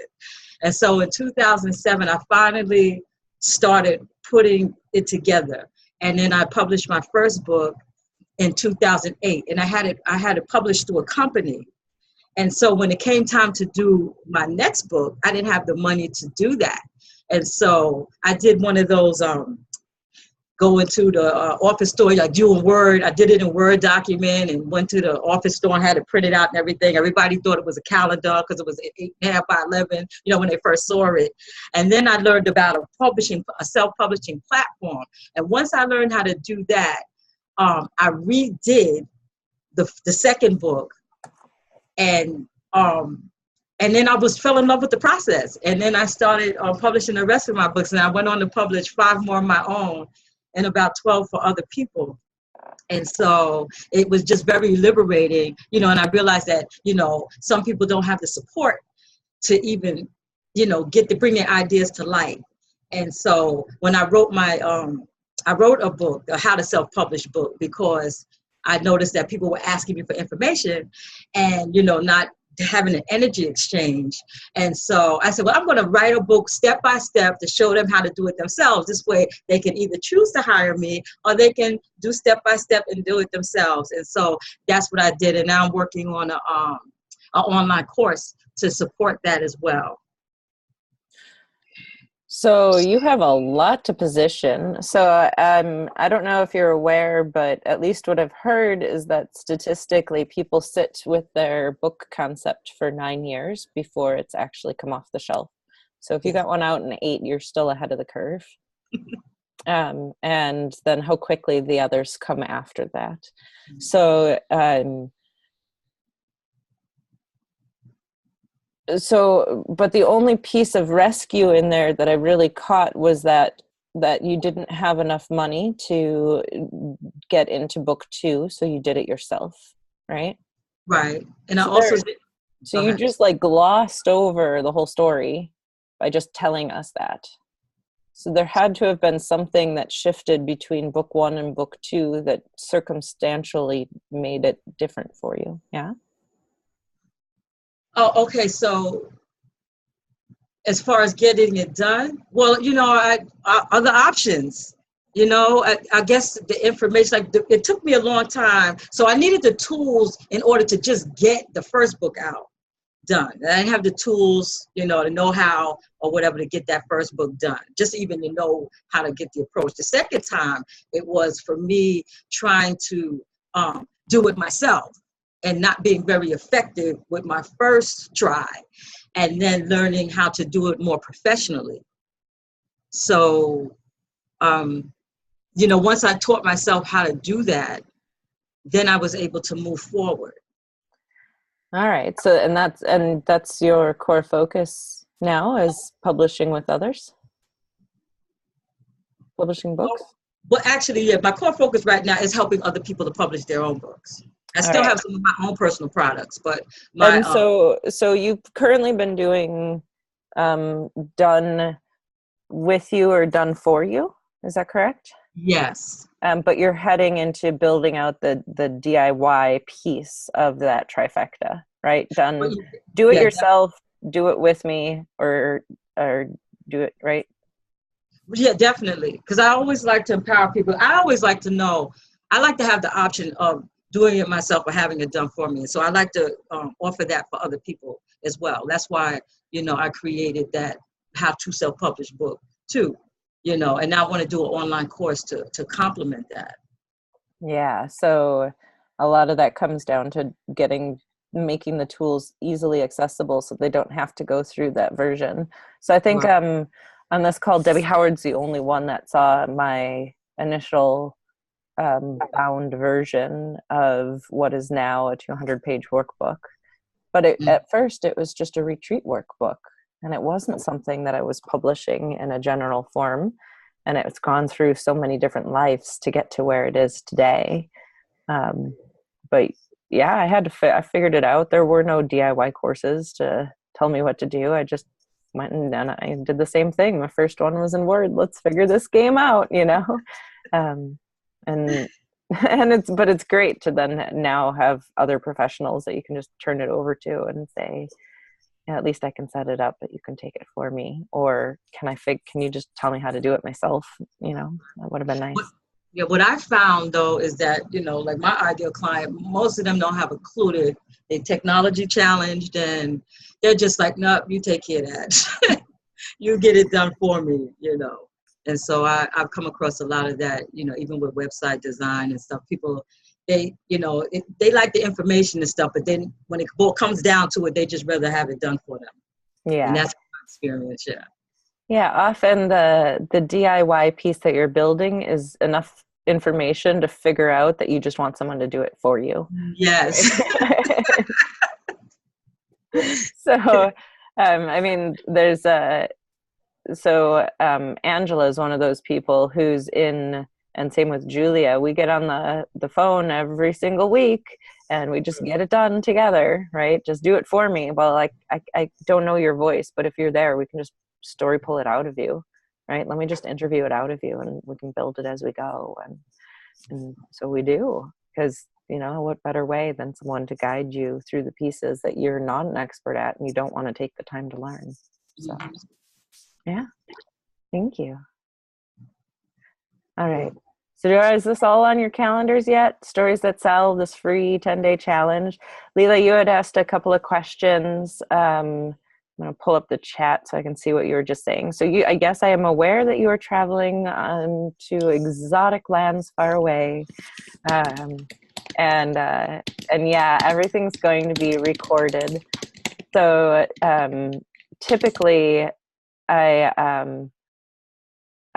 And so in 2007, I finally started putting it together. And then I published my first book in 2008. And I had it published through a company. And so when it came time to do my next book, I didn't have the money to do that. And so I did one of those, go into the office store, like do a Word. I did it in Word document and went to the office store and had it printed out and everything. Everybody thought it was a calendar because it was 8.5 by 11, when they first saw it. And then I learned about a self-publishing platform. And once I learned how to do that, I redid the second book. And then I fell in love with the process. And then I started publishing the rest of my books. And I went on to publish 5 more of my own and about 12 for other people. And so it was just very liberating, and I realized that, some people don't have the support to even, bring their ideas to life. And so when I wrote I wrote a book, a how to self-publish book, because I noticed that people were asking me for information and, not having an energy exchange. And so I said, well, I'm going to write a book step by step to show them how to do it themselves. This way they can either choose to hire me or they can do step by step and do it themselves. And so that's what I did. And now I'm working on an online course to support that as well. So you have a lot to position. So I don't know if you're aware, but at least what I've heard is that statistically people sit with their book concept for 9 years before it's actually come off the shelf. So if you got one out in 8, you're still ahead of the curve. And then how quickly the others come after that. So but the only piece of rescue in there that I really caught was that you didn't have enough money to get into book 2, so you did it yourself, right? Right. And so I also so you just like glossed over the whole story by just telling us that. So there had to have been something that shifted between book 1 and book 2 that circumstantially made it different for you. Yeah. Oh, okay. So as far as getting it done, well, other options, I guess the information, it took me a long time. So I needed the tools in order to just get the first book out done. And I didn't have the tools, the know-how or whatever to get that first book done, just even to know how to get the approach. The second time, it was for me trying to do it myself and not being very effective with my first try, and then learning how to do it more professionally. So, once I taught myself how to do that, then I was able to move forward. All right. So, and that's your core focus now, is publishing with others? Publishing books? Well, actually, yeah, my core focus right now is helping other people to publish their own books. I still have some of my own personal products, but so you've currently been doing done with you or done for you, is that correct? Yes. But you're heading into building out the DIY piece of that trifecta, right? Do it yourself, do it with me, or do it, right? Yeah, definitely. Because I always like to empower people. I always like to know, I like to have the option of doing it myself or having it done for me. So I like to offer that for other people as well. That's why, I created that How to Self-Publish book too, and I want to do an online course to complement that. Yeah. So a lot of that comes down to making the tools easily accessible so they don't have to go through that version. So I think on this call, Debbie Howard's the only one that saw my initial bound version of what is now a 200-page workbook. But at first it was just a retreat workbook, and it wasn't something that I was publishing in a general form. And it's gone through so many different lives to get to where it is today. But yeah, I figured it out. There were no DIY courses to tell me what to do. I just went and then I did the same thing. My first one was in Word. Let's figure this game out, and it's great to then now have other professionals that you can just turn it over to and say, yeah, at least I can set it up, but you can take it for me. Or can you just tell me how to do it myself? That would have been nice. Yeah, what I found though is that, like my ideal client, most of them don't have a clue. They're technology challenged and they're just like, no, you take care of that. You get it done for me, And so I've come across a lot of that, even with website design and stuff. People, they like the information and stuff, but then when it comes down to it, they just rather have it done for them. Yeah. And that's my experience, yeah. Yeah, often the DIY piece that you're building is enough information to figure out that you just want someone to do it for you. Yes. So, there's Angela is one of those people who's in, and same with Julia, we get on the phone every single week and we just get it done together, right? Just do it for me. Well, I don't know your voice, but if you're there, we can just story pull it out of you. right? Let me just interview it out of you and we can build it as we go. And so we do, because, you know, what better way than someone to guide you through the pieces that you're not an expert at and you don't want to take the time to learn. So, yeah, thank you. All right. So is this all on your calendars yet? Stories That Sell, this free 10-day challenge. Leela, you had asked a couple of questions. I'm going to pull up the chat so I can see what you were just saying. So I guess I am aware that you are traveling to exotic lands far away. And yeah, everything's going to be recorded. So typically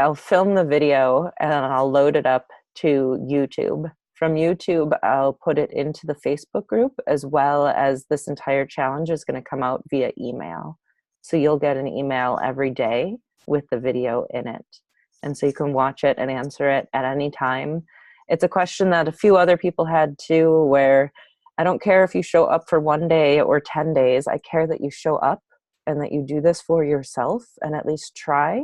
I'll film the video and I'll load it up to YouTube. From YouTube, I'll put it into the Facebook group, as well as this entire challenge is going to come out via email. So you'll get an email every day with the video in it. And so you can watch it and answer it at any time. It's a question that a few other people had too, where I don't care if you show up for 1 day or 10 days. I care that you show up and that you do this for yourself and at least try.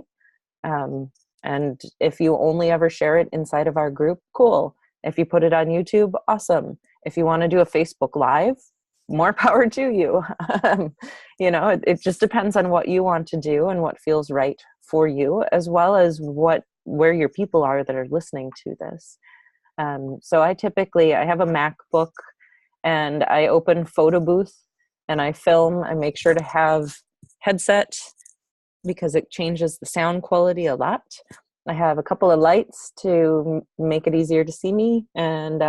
And if you only ever share it inside of our group, cool. If you put it on YouTube, awesome. If you want to do a Facebook Live, more power to you. You know, it just depends on what you want to do and what feels right for you, as well as where your people are that are listening to this. So I have a MacBook and I open Photo Booth and I film. I make sure to have headset because it changes the sound quality a lot. I have a couple of lights to make it easier to see me, and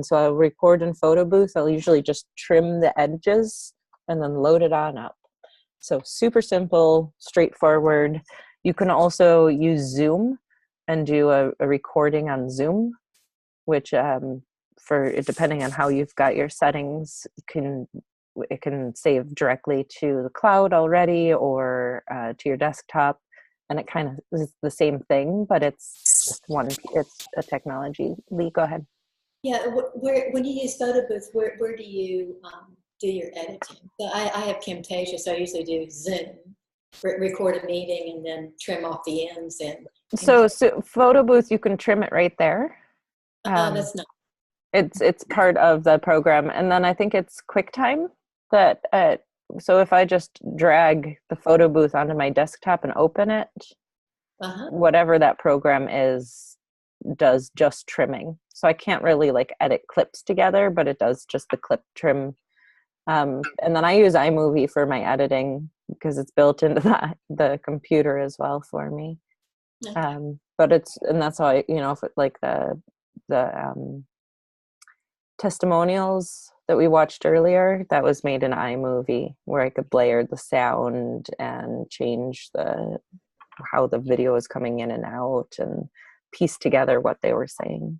so I'll record in Photo Booth. I'll usually just trim the edges and then load it on up. So super simple, straightforward. You can also use Zoom and do a recording on Zoom, which depending on how you've got your settings, it can save directly to the cloud already or to your desktop. And it kind of is the same thing, but it's a technology. Lee, go ahead. Yeah, when you use Photo Booth, where do you do your editing? So I have Camtasia, so I usually do Zoom, record a meeting and then trim off the ends. So Photo Booth, you can trim it right there. That's not. It's part of the program. And then I think it's QuickTime that so if I just drag the Photo Booth onto my desktop and open it, whatever that program is, does just trimming. So I can't really like edit clips together, but it does just the clip trim. And then I use iMovie for my editing because it's built into the computer as well for me. Okay. But that's how if it, like the testimonials that we watched earlier, that was made in iMovie, where I could layer the sound and change how the video is coming in and out and piece together what they were saying.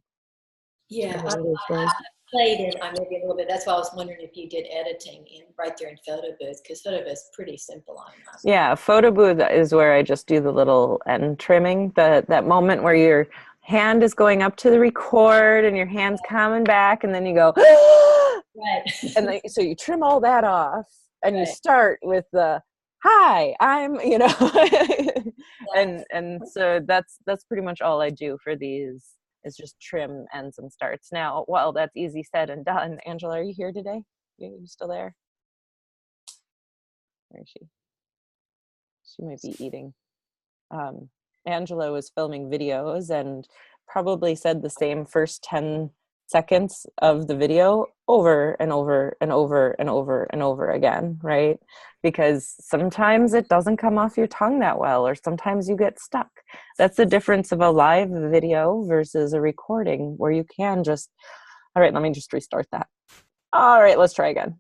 Yeah, I played in iMovie a little bit. That's why I was wondering if you did editing right there in Photo Booth, because Photo Booth is pretty simple on iMovie. Yeah, Photo Booth is where I just do the little end trimming, that moment where your hand is going up to the record and your hand's coming back, and then you go right, and then, so you trim all that off and you start with the hi, I'm and so that's pretty much all I do for these, is just trim ends and starts. Now, well, that's easy said and done. Angela, are you here today? You still there? Where is she? She might be eating. Angela was filming videos and probably said the same first 10 seconds of the video over and over and over and over and over again, right? Because sometimes it doesn't come off your tongue that well, or sometimes you get stuck. That's the difference of a live video versus a recording, where you can just, all right, let me just restart that. All right, let's try again.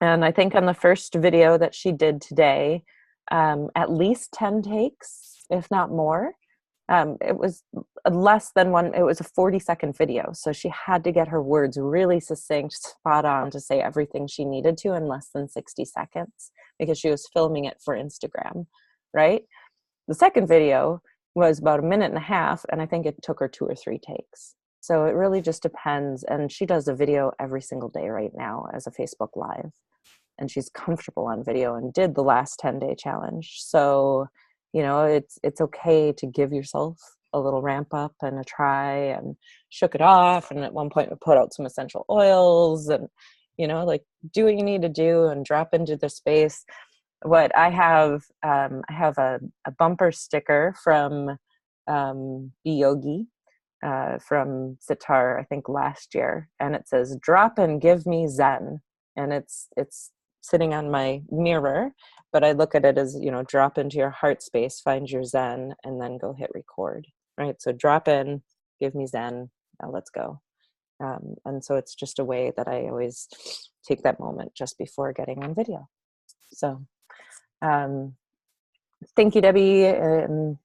And I think on the first video that she did today, at least 10 takes, if not more. It was less than one. It was a 40-second video, so she had to get her words really succinct, spot on, to say everything she needed to in less than 60 seconds, because she was filming it for Instagram, right? The second video was about 1.5 minutes, and I think it took her 2 or 3 takes. So it really just depends, and she does a video every single day right now as a Facebook Live, and she's comfortable on video and did the last 10-day challenge. So You know, it's okay to give yourself a little ramp up and a try, and shook it off. And at one point we put out some essential oils and, you know, like, do what you need to do and drop into the space. What I have a bumper sticker from Yogi from Sitar, I think last year, and it says, "Drop and give me Zen," and it's sitting on my mirror, but I look at it as, you know, drop into your heart space, find your Zen, and then go hit record, right? So drop in, give me Zen, now let's go. And so it's just a way that I always take that moment just before getting on video. So thank you, Debbie.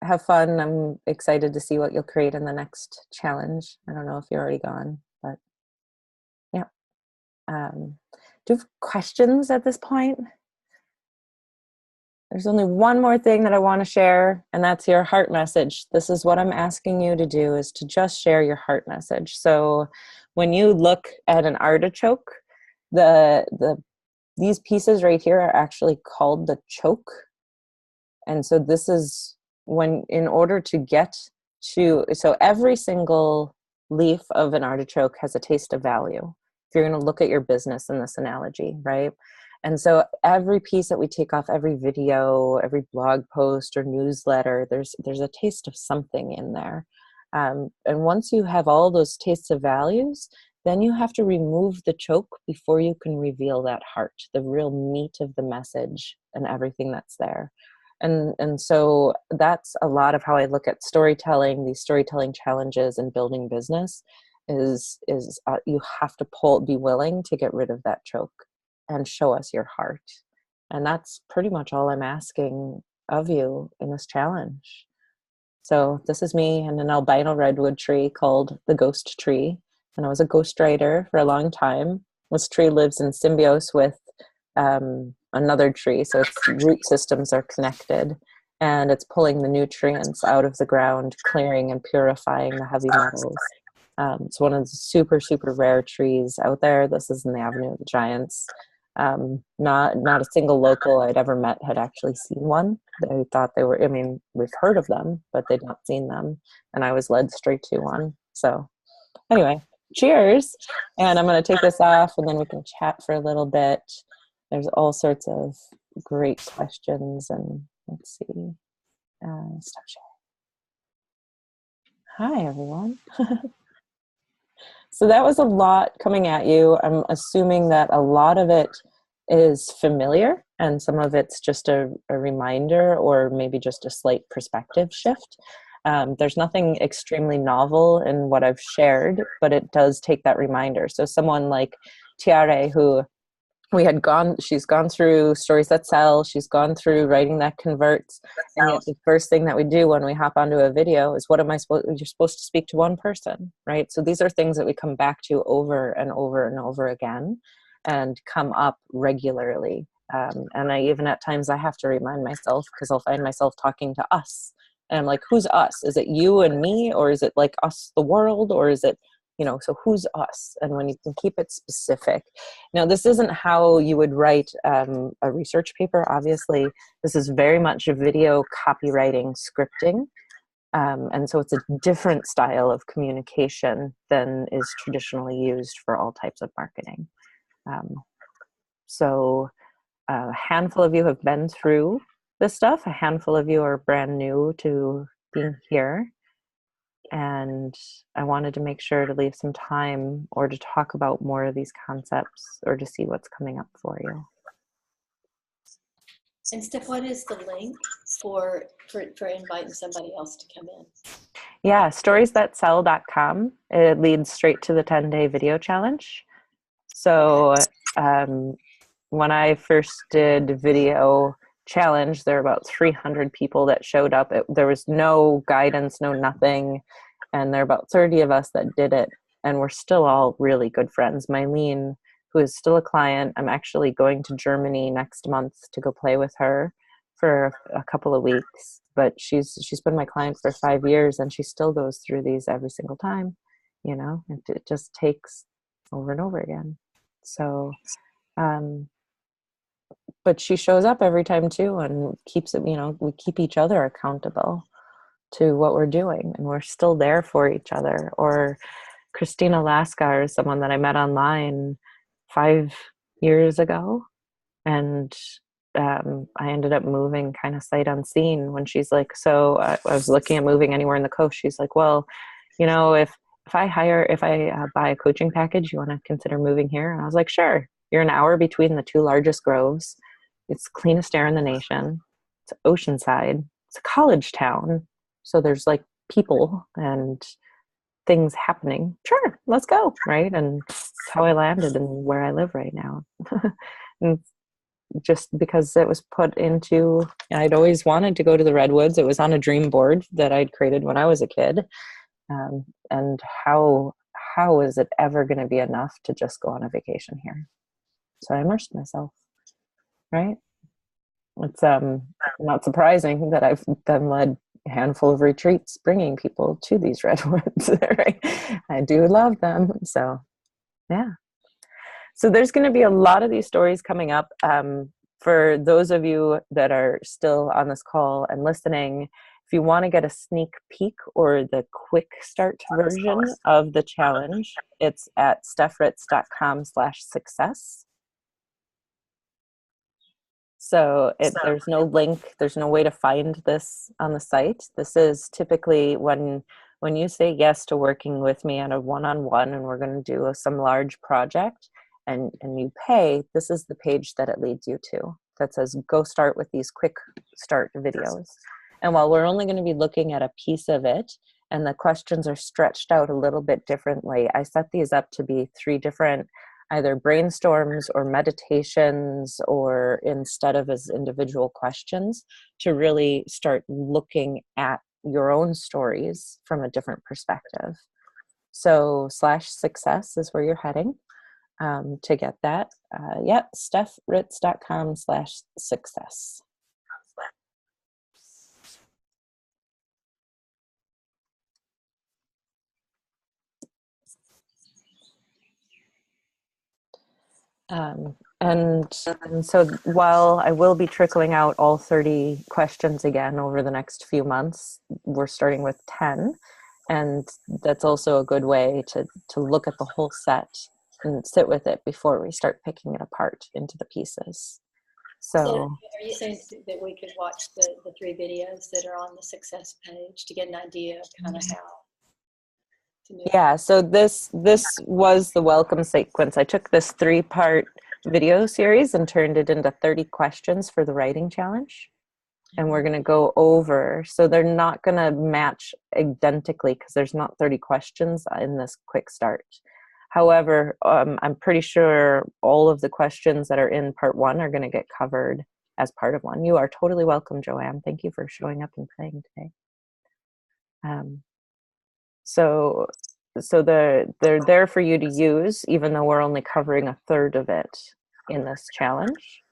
Have fun. I'm excited to see what you'll create in the next challenge. I don't know if you're already gone, but yeah. Do you have questions at this point? There's only one more thing that I want to share, and that's your heart message. This is what I'm asking you to do, is to just share your heart message. So when you look at an artichoke, these pieces right here are actually called the choke. And so this is in order to get to, so every single leaf of an artichoke has a taste of value. If you're going to look at your business in this analogy, right? And so every piece that we take off, every video, every blog post or newsletter, there's a taste of something in there. And once you have all those tastes of values, then you have to remove the choke before you can reveal that heart, the real meat of the message and everything that's there. And so that's a lot of how I look at storytelling, these storytelling challenges and building business is you have to be willing to get rid of that choke and show us your heart. And that's pretty much all I'm asking of you in this challenge. So this is me and an albino redwood tree called the ghost tree. And I was a ghostwriter for a long time. This tree lives in symbiosis with another tree, so its root systems are connected, and it's pulling the nutrients out of the ground, clearing and purifying the heavy metals. It's one of the super, super rare trees out there. This is in the Avenue of the Giants. Not a single local I'd ever met had actually seen one. They thought they were, I mean, we've heard of them, but they'd not seen them, and I was led straight to one. So anyway, cheers. And I'm going to take this off, and then we can chat for a little bit. There's all sorts of great questions, and let's see. Stop sharing. Hi, everyone. So that was a lot coming at you. I'm assuming that a lot of it is familiar, and some of it's just a reminder, or maybe just a slight perspective shift. There's nothing extremely novel in what I've shared, but it does take that reminder. So someone like Tiare, who she's gone through Stories That Sell, she's gone through Writing That Converts, and yet the first thing that we do when we hop onto a video is, you're supposed to speak to one person, right? So these are things that we come back to over and over and over again and come up regularly. And I even at times I have to remind myself, because I'll find myself talking to us. And I'm like, who's us? Is it you and me? Or is it like us, the world? Or is it, you know, so who's us? And when you can keep it specific. Now, this isn't how you would write a research paper, obviously. This is very much a video copywriting scripting. And so it's a different style of communication than is traditionally used for all types of marketing. So a handful of you have been through this stuff. A handful of you are brand new to being here. And I wanted to make sure to leave some time or to talk about more of these concepts or to see what's coming up for you. And Steph, what is the link for inviting somebody else to come in? Yeah, storiesthatsell.com. It leads straight to the 10-day video challenge. So when I first did video challenge, there were about 300 people that showed up. There was no guidance, no nothing. And there are about 30 of us that did it. And we're still all really good friends. Mylene, who is still a client, I'm actually going to Germany next month to go play with her for a couple of weeks. But she's been my client for 5 years, and she still goes through these every single time. You know, it just takes over and over again. So but she shows up every time too, and keeps it, you know, we keep each other accountable to what we're doing, and we're still there for each other. Or Christina Laskar is someone that I met online 5 years ago, and I ended up moving kind of sight unseen when she's like, so I was looking at moving anywhere in the coast. She's like, well, you know, if I buy a coaching package, you want to consider moving here? And I was like, sure. You're an hour between the two largest groves. It's cleanest air in the nation. It's oceanside. It's a college town. So there's like people and things happening. Sure, let's go. Right. And that's how I landed and where I live right now. And just because it was put into, I'd always wanted to go to the Redwoods. It was on a dream board that I'd created when I was a kid. And how is it ever going to be enough to just go on a vacation here? So I immersed myself. Right. It's not surprising that I've then led a handful of retreats bringing people to these redwoods. Right? I do love them. So yeah. So there's going to be a lot of these stories coming up. For those of you that are still on this call and listening, if you want to get a sneak peek or the quick start version of the challenge, it's at stephritz.com/success. So there's no link, there's no way to find this on the site. This is typically when you say yes to working with me on a one-on-one, and we're going to do some large project, and you pay, this is the page that it leads you to that says, go start with these quick start videos. And while we're only going to be looking at a piece of it, and the questions are stretched out a little bit differently, I set these up to be 3 different either brainstorms or meditations, or instead of as individual questions, to really start looking at your own stories from a different perspective. So /success is where you're heading to get that. stephritz.com/success. And so while I will be trickling out all 30 questions again over the next few months, we're starting with 10. And that's also a good way to look at the whole set and sit with it before we start picking it apart into the pieces. So are you saying that we could watch the 3 videos that are on the success page to get an idea of kind of how? Yeah, so this was the welcome sequence. I took this 3-part video series and turned it into 30 questions for the writing challenge. And we're going to go over, so they're not going to match identically because there's not 30 questions in this quick start. However, I'm pretty sure all of the questions that are in part 1 are going to get covered as part of 1. You are totally welcome, Joanne. Thank you for showing up and playing today. So they're there for you to use, even though we're only covering a third of it in this challenge.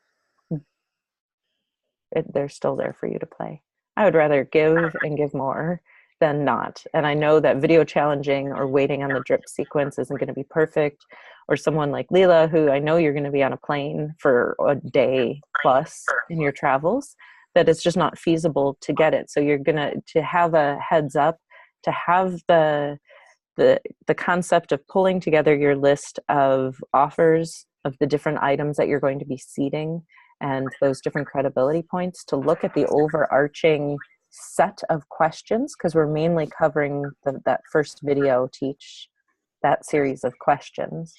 They're still there for you to play. I would rather give and give more than not. And I know that video challenging or waiting on the drip sequence isn't going to be perfect. Or someone like Leela, who I know you're going to be on a plane for a day plus in your travels, that it's just not feasible to get it. So you're going to have a heads up, to have the concept of pulling together your list of offers of the different items that you're going to be seeding and those different credibility points, to look at the overarching set of questions, because we're mainly covering that first video teach, that series of questions,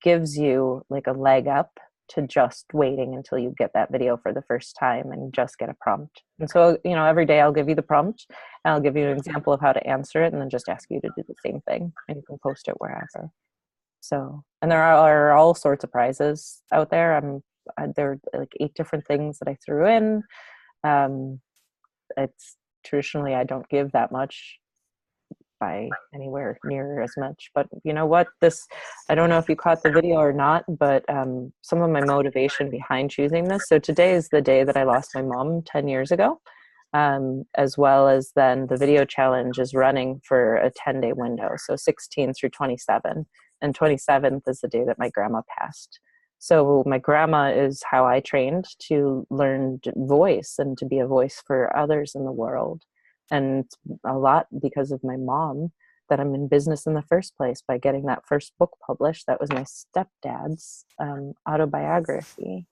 gives you like a leg up to just waiting until you get that video for the first time and just get a prompt. And so, every day I'll give you the prompt, and I'll give you an example of how to answer it, and then just ask you to do the same thing, and you can post it wherever. So, and there are all sorts of prizes out there. There are like 8 different things that I threw in. It's traditionally, I don't give that much by anywhere near as much, but you know what, I don't know if you caught the video or not, but some of my motivation behind choosing this. So today is the day that I lost my mom 10 years ago, as well as then the video challenge is running for a 10-day window. So 16 through 27, and 27th is the day that my grandma passed. So my grandma is how I trained to learn voice and to be a voice for others in the world. And a lot because of my mom that I'm in business in the first place by getting that first book published. That was my stepdad's autobiography.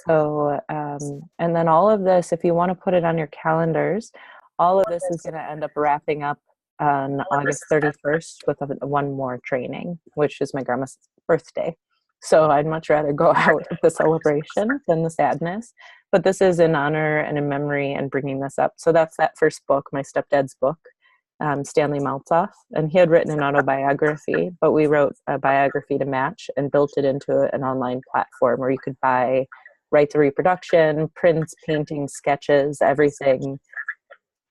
So, and then all of this, if you want to put it on your calendars, all of this is going to end up wrapping up on August 31st with one more training, which is my grandma's birthday. So I'd much rather go out with the celebration than the sadness. But this is in honor and in memory and bringing this up. So that's that first book, my stepdad's book, Stanley Maltzoff. And he had written an autobiography, but we wrote a biography to match and built it into an online platform where you could buy right to reproduction, prints, paintings, sketches, everything.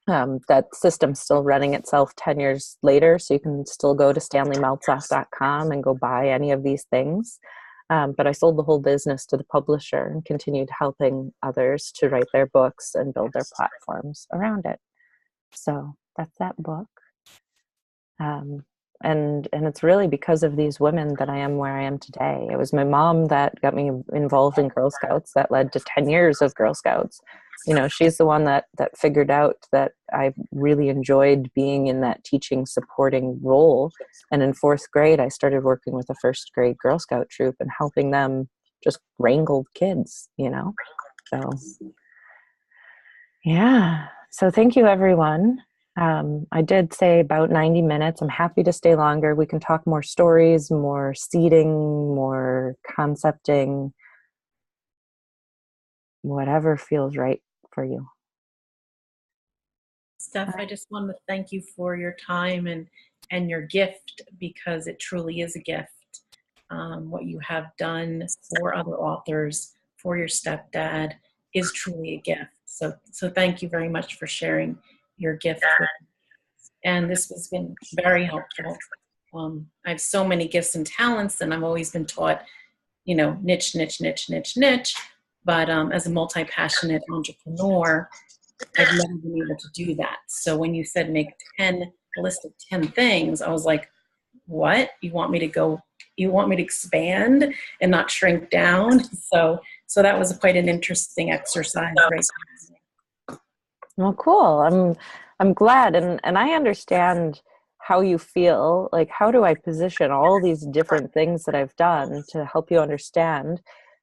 That system's still running itself 10 years later, so you can still go to stanleymaltzoff.com and go buy any of these things. But I sold the whole business to the publisher and continued helping others to write their books and build their platforms around it. So that's that book. And it's really because of these women that I am where I am today. It was my mom that got me involved in Girl Scouts that led to 10 years of Girl Scouts. You know, she's the one that figured out that I really enjoyed being in that teaching, supporting role. And in 4th grade, I started working with a 1st grade Girl Scout troop and helping them just wrangle kids, you know. So, yeah. So thank you, everyone. I did say about 90 minutes. I'm happy to stay longer. We can talk more stories, more seeding, more concepting, whatever feels right for you. Steph, I just want to thank you for your time and your gift, because it truly is a gift. What you have done for other authors, for your stepdad, is truly a gift. So thank you very much for sharing your gift with me. And this has been very helpful. I have so many gifts and talents, and I've always been taught, you know, niche. But as a multi-passionate entrepreneur, I've never been able to do that. So when you said make a list of 10 things, I was like, what? You want me to expand and not shrink down? So that was quite an interesting exercise, right? Well, cool. I'm glad, and I understand how you feel. Like, how do I position all these different things that I've done to help you understand?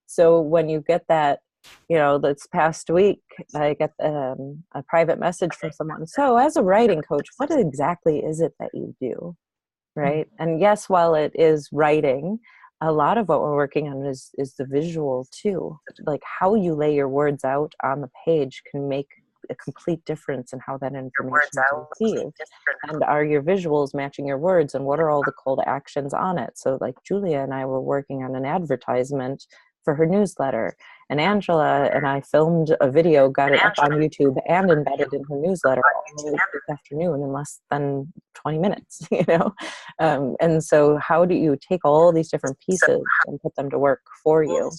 So when you get that, you know, this past week, I get a private message from someone. So as a writing coach, what exactly is it that you do? Right? And yes, while it is writing, a lot of what we're working on is the visual too. Like how you lay your words out on the page can make a complete difference in how that information is received. And are your visuals matching your words, and what are all the call to actions on it? So like Julia and I were working on an advertisement for her newsletter, and Angela and I filmed a video, got it up on YouTube and embedded in her newsletter all this afternoon in less than 20 minutes, you know? And so how do you take all these different pieces and put them to work for you?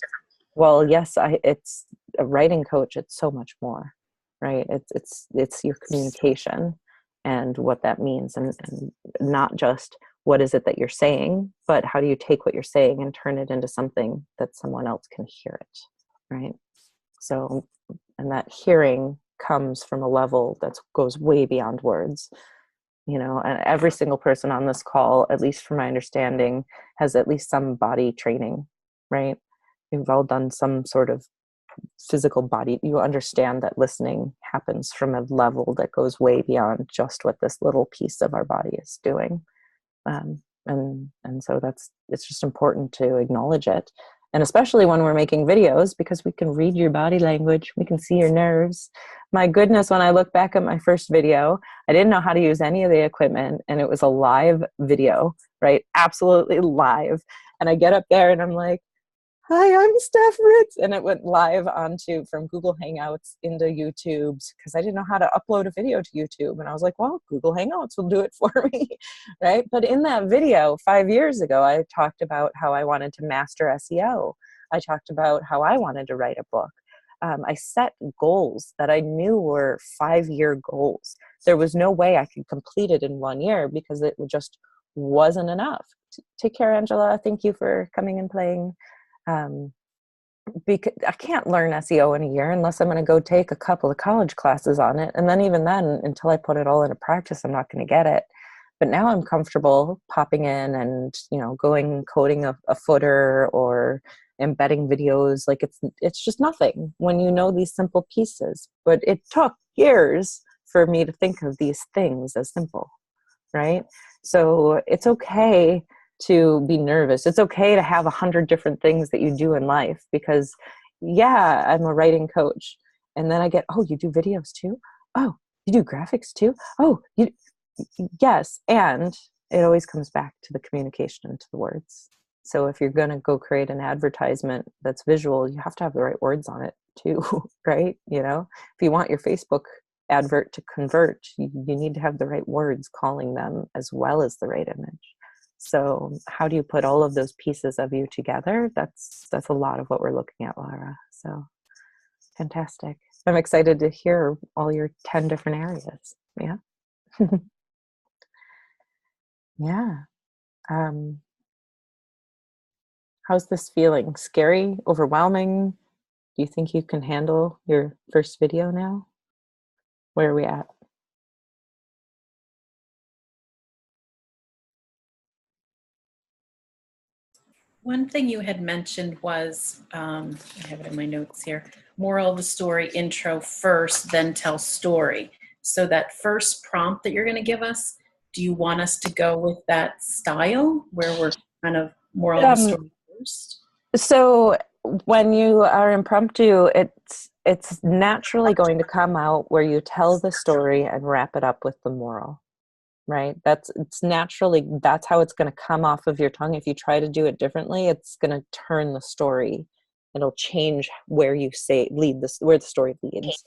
Well, yes, it's a writing coach. It's so much more, right? It's your communication and what that means, and not just what is it that you're saying, but how do you take what you're saying and turn it into something that someone else can hear it, right? So, and that hearing comes from a level that goes way beyond words, you know, and every single person on this call, at least from my understanding, has at least some body training, right? You've all done some sort of physical body. You understand that listening happens from a level that goes way beyond just what this little piece of our body is doing. And so it's just important to acknowledge it. And especially when we're making videos, because we can read your body language, we can see your nerves. My goodness, when I look back at my first video, I didn't know how to use any of the equipment, and it was a live video, right? Absolutely live. And I get up there and I'm like, hi, I'm Steph Ritz. And it went live from Google Hangouts into YouTube's, because I didn't know how to upload a video to YouTube. And I was like, well, Google Hangouts will do it for me, right? But in that video 5 years ago, I talked about how I wanted to master SEO. I talked about how I wanted to write a book. I set goals that I knew were 5-year goals. There was no way I could complete it in 1 year because it just wasn't enough. Take care, Angela. Thank you for coming and playing. because I can't learn SEO in a year unless I'm going to go take a couple of college classes on it. And then even then, until I put it all into practice, I'm not going to get it. But now I'm comfortable popping in and, going coding a footer or embedding videos. Like it's just nothing when you know these simple pieces. But it took years for me to think of these things as simple, right? So it's okay to be nervous. It's okay to have 100 different things that you do in life, because yeah, I'm a writing coach. And then I get, oh, you do videos too? Oh, you do graphics too? Oh, yes. And it always comes back to the communication and to the words. So if you're going to go create an advertisement that's visual, you have to have the right words on it too, right? If you want your Facebook advert to convert, you need to have the right words calling them as well as the right image. So how do you put all of those pieces of you together? That's a lot of what we're looking at, Laura. So fantastic. I'm excited to hear all your 10 different areas. Yeah. Yeah. How's this feeling? Scary? Overwhelming? Do you think you can handle your first video now? Where are we at? One thing you had mentioned was, I have it in my notes here, moral of the story, intro first, then tell story. So that first prompt that you're going to give us, do you want us to go with that style where we're kind of moral of the story first? So when you are impromptu, it's naturally going to come out where you tell the story and wrap it up with the moral. Right? That's how it's going to come off of your tongue. If you try to do it differently, it's going to turn the story. It'll change where you where the story leads.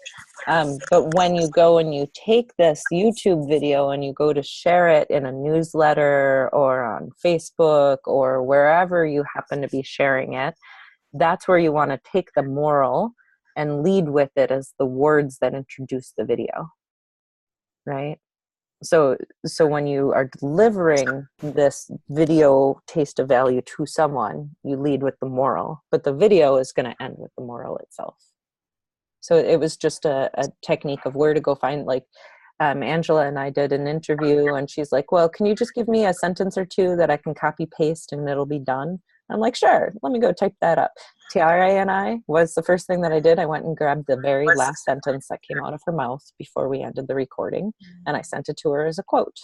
But when you go and you take this YouTube video and you go to share it in a newsletter or on Facebook or wherever you happen to be sharing it, that's where you want to take the moral and lead with it as the words that introduce the video. Right? So when you are delivering this video taste of value to someone, you lead with the moral, but the video is going to end with the moral itself. So it was just a technique of where to go find, like Angela and I did an interview and she's like, well, can you just give me a sentence or two that I can copy paste and it'll be done? I'm like, sure, let me go type that up. TRANI was the first thing that I did. I went and grabbed the very last sentence that came out of her mouth before we ended the recording, and I sent it to her as a quote,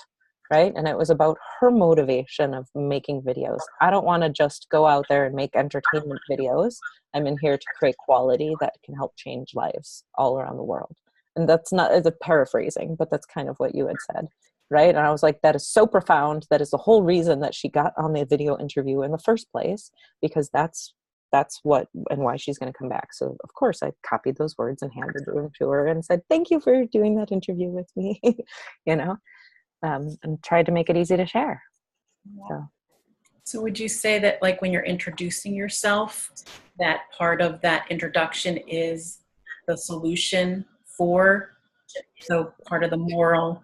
right? And it was about her motivation of making videos. I don't want to just go out there and make entertainment videos. I'm in here to create quality that can help change lives all around the world. And that's not as a paraphrasing, but that's kind of what you had said. Right. And I was like, that is so profound. That is the whole reason that she got on the video interview in the first place, because that's what and why she's going to come back. So of course I copied those words and handed them to her and said, thank you for doing that interview with me, and tried to make it easy to share. So would you say that, like, when you're introducing yourself, that part of that introduction is the solution so part of the moral,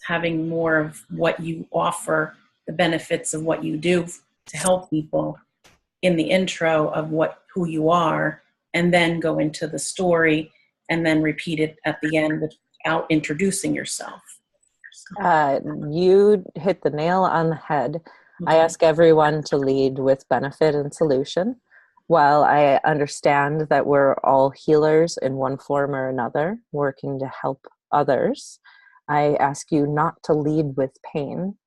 having more of what you offer, the benefits of what you do to help people in the intro of who you are, and then go into the story and then repeat it at the end without introducing yourself? You hit the nail on the head. I ask everyone to lead with benefit and solution. While I understand that we're all healers in one form or another, working to help others, I ask you not to lead with pain,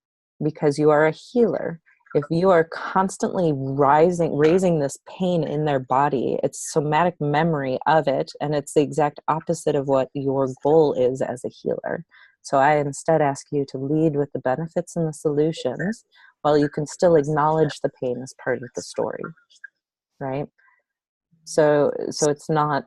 because you are a healer. If you are constantly raising this pain in their body, it's somatic memory of it, and it's the exact opposite of what your goal is as a healer. So I instead ask you to lead with the benefits and the solutions, while you can still acknowledge the pain as part of the story. Right? So it's not,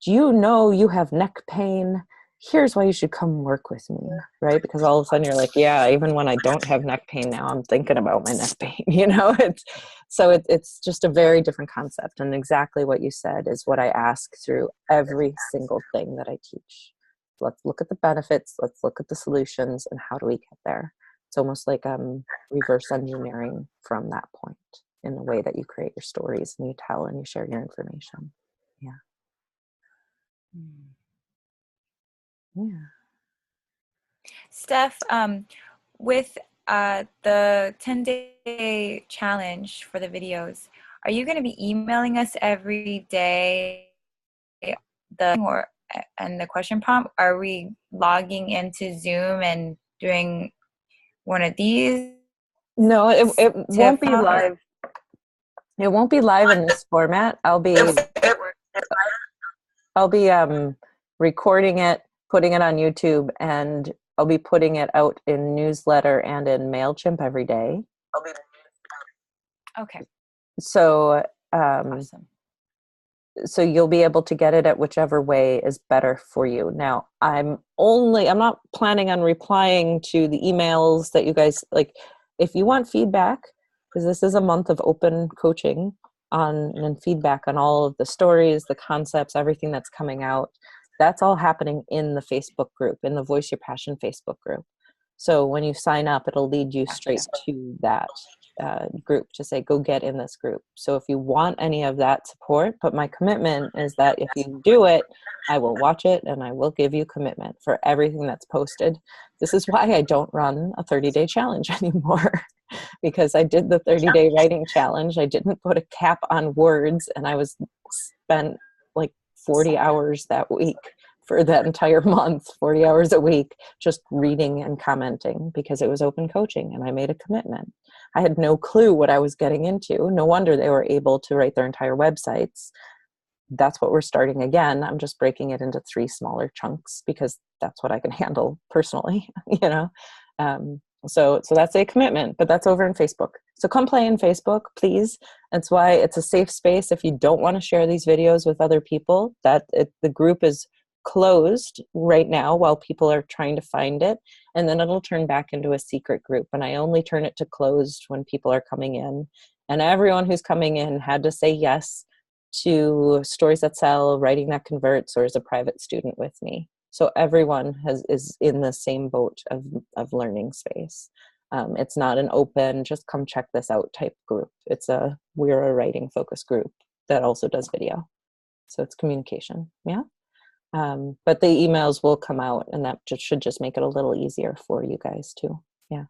do you know you have neck pain? Here's why you should come work with me, right? Because all of a sudden you're like, yeah, even when I don't have neck pain now, I'm thinking about my neck pain, It's just a very different concept. And exactly what you said is what I ask through every single thing that I teach. Let's look at the benefits. Let's look at the solutions, and how do we get there? It's almost like reverse engineering from that point. in the way that you create your stories and you tell and you share your information. Yeah. Yeah. Steph, with the 10-day challenge for the videos, are you going to be emailing us every day and the question prompt? Are we logging into Zoom and doing one of these? No, it won't be live. It won't be live in this format. I'll be recording it, putting it on YouTube, and I'll be putting it out in newsletter and in MailChimp every day. Okay. So, Awesome. so you'll be able to get it at whichever way is better for you. Now, I'm not planning on replying to the emails that you guys, like, if you want feedback, because this is a month of open coaching and feedback on all of the stories, the concepts, everything that's coming out, that's all happening in the Facebook group, in the Voice Your Passion Facebook group. So when you sign up, it'll lead you straight to that group to say, go get in this group. So if you want any of that support, but my commitment is that if you do it, I will watch it and I will give you commitment for everything that's posted. This is why I don't run a 30-day challenge anymore, because I did the 30-day writing challenge. I didn't put a cap on words, and I spent like 40 hours that week for that entire month, 40 hours a week, just reading and commenting, because it was open coaching and I made a commitment. I had no clue what I was getting into. No wonder they were able to write their entire websites. That's what we're starting again. I'm just breaking it into 3 smaller chunks because that's what I can handle personally, you know? So that's a commitment, but that's over in Facebook. So come play in Facebook, please. That's why it's a safe space. If you don't want to share these videos with other people, the group is closed right now while people are trying to find it, and then it'll turn back into a secret group, and I only turn it to closed when people are coming in, and everyone who's coming in had to say yes to Stories That Sell, Writing That Converts, or is a private student with me. So everyone is in the same boat of learning space. It's not an open, just come check this out type group. We're a writing focus group that also does video. So it's communication, yeah? But the emails will come out, and that should just make it a little easier for you guys too. Yeah.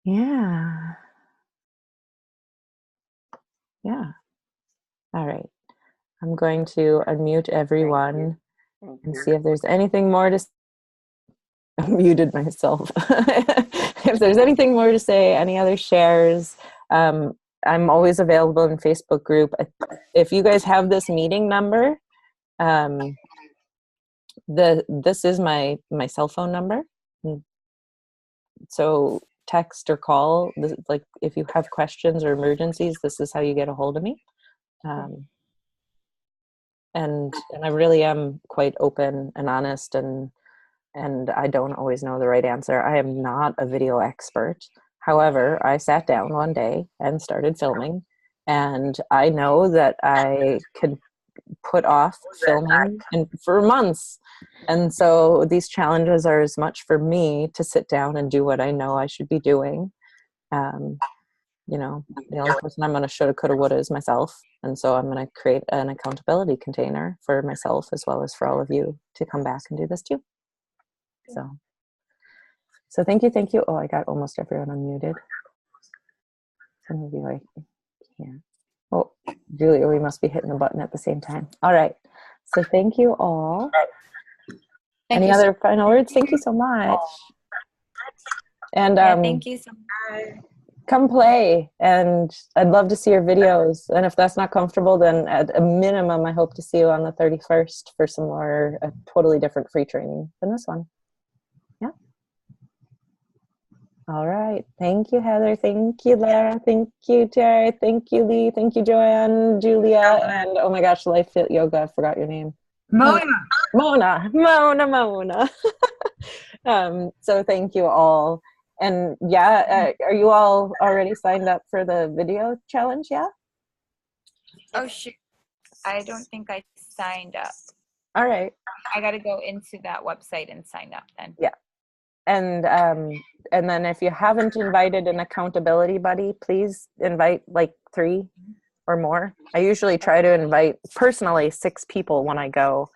Yeah. Yeah. All right. I'm going to unmute everyone and see if there's anything more to I muted myself. If there's anything more to say, any other shares, I'm always available in Facebook group. If you guys have this meeting number, this is my cell phone number. So text or call, like if you have questions or emergencies, this is how you get a hold of me. And I really am quite open and honest, and I don't always know the right answer. I am not a video expert. However, I sat down one day and started filming, and I know that I could put off filming for months. And so these challenges are as much for me to sit down and do what I know I should be doing. You know, the only person I'm going to shoulda, coulda, woulda is myself. And so I'm going to create an accountability container for myself as well as for all of you to come back and do this too. So thank you. Oh, I got almost everyone unmuted. Some of you I can't. Oh, Julia, we must be hitting the button at the same time. All right. So thank you all. Any other final words? Thank you so much. And thank you so much. Come play, and I'd love to see your videos. And if that's not comfortable, then at a minimum, I hope to see you on the 31st for some more totally different free training than this one. Yeah. All right. Thank you, Heather. Thank you, Lara. Thank you, Terry. Thank you, Lee. Thank you, Joanne, Julia, and oh my gosh, Life Fit Yoga. I forgot your name. Mona. So thank you all. And yeah, are you all already signed up for the video challenge? Yeah. Oh shoot, I don't think I signed up. All right. I got to go into that website and sign up then. Yeah. And and then if you haven't invited an accountability buddy, please invite like 3 or more. I usually try to invite personally 6 people when I go,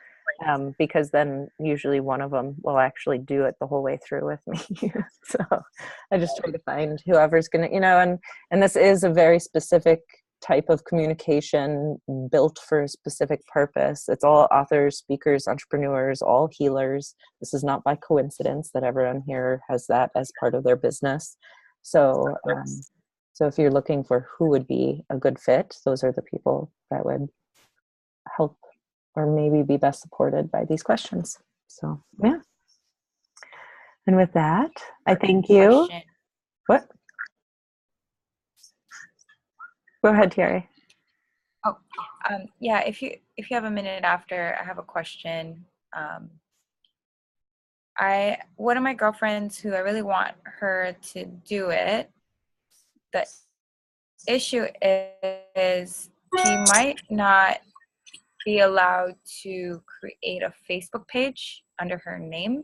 because then usually one of them will actually do it the whole way through with me. So I just try to find whoever's gonna, and this is a very specific type of communication built for a specific purpose. It's all authors, speakers, entrepreneurs, all healers. This is not by coincidence that everyone here has that as part of their business. So so if you're looking for who would be a good fit, those are the people that would help or maybe be best supported by these questions. So yeah. And with that, I thank you. Question. What? Go ahead, Thierry. Oh, yeah. If you have a minute after, I have a question. One of my girlfriends who I really want her to do it. The issue is she might not be allowed to create a Facebook page under her name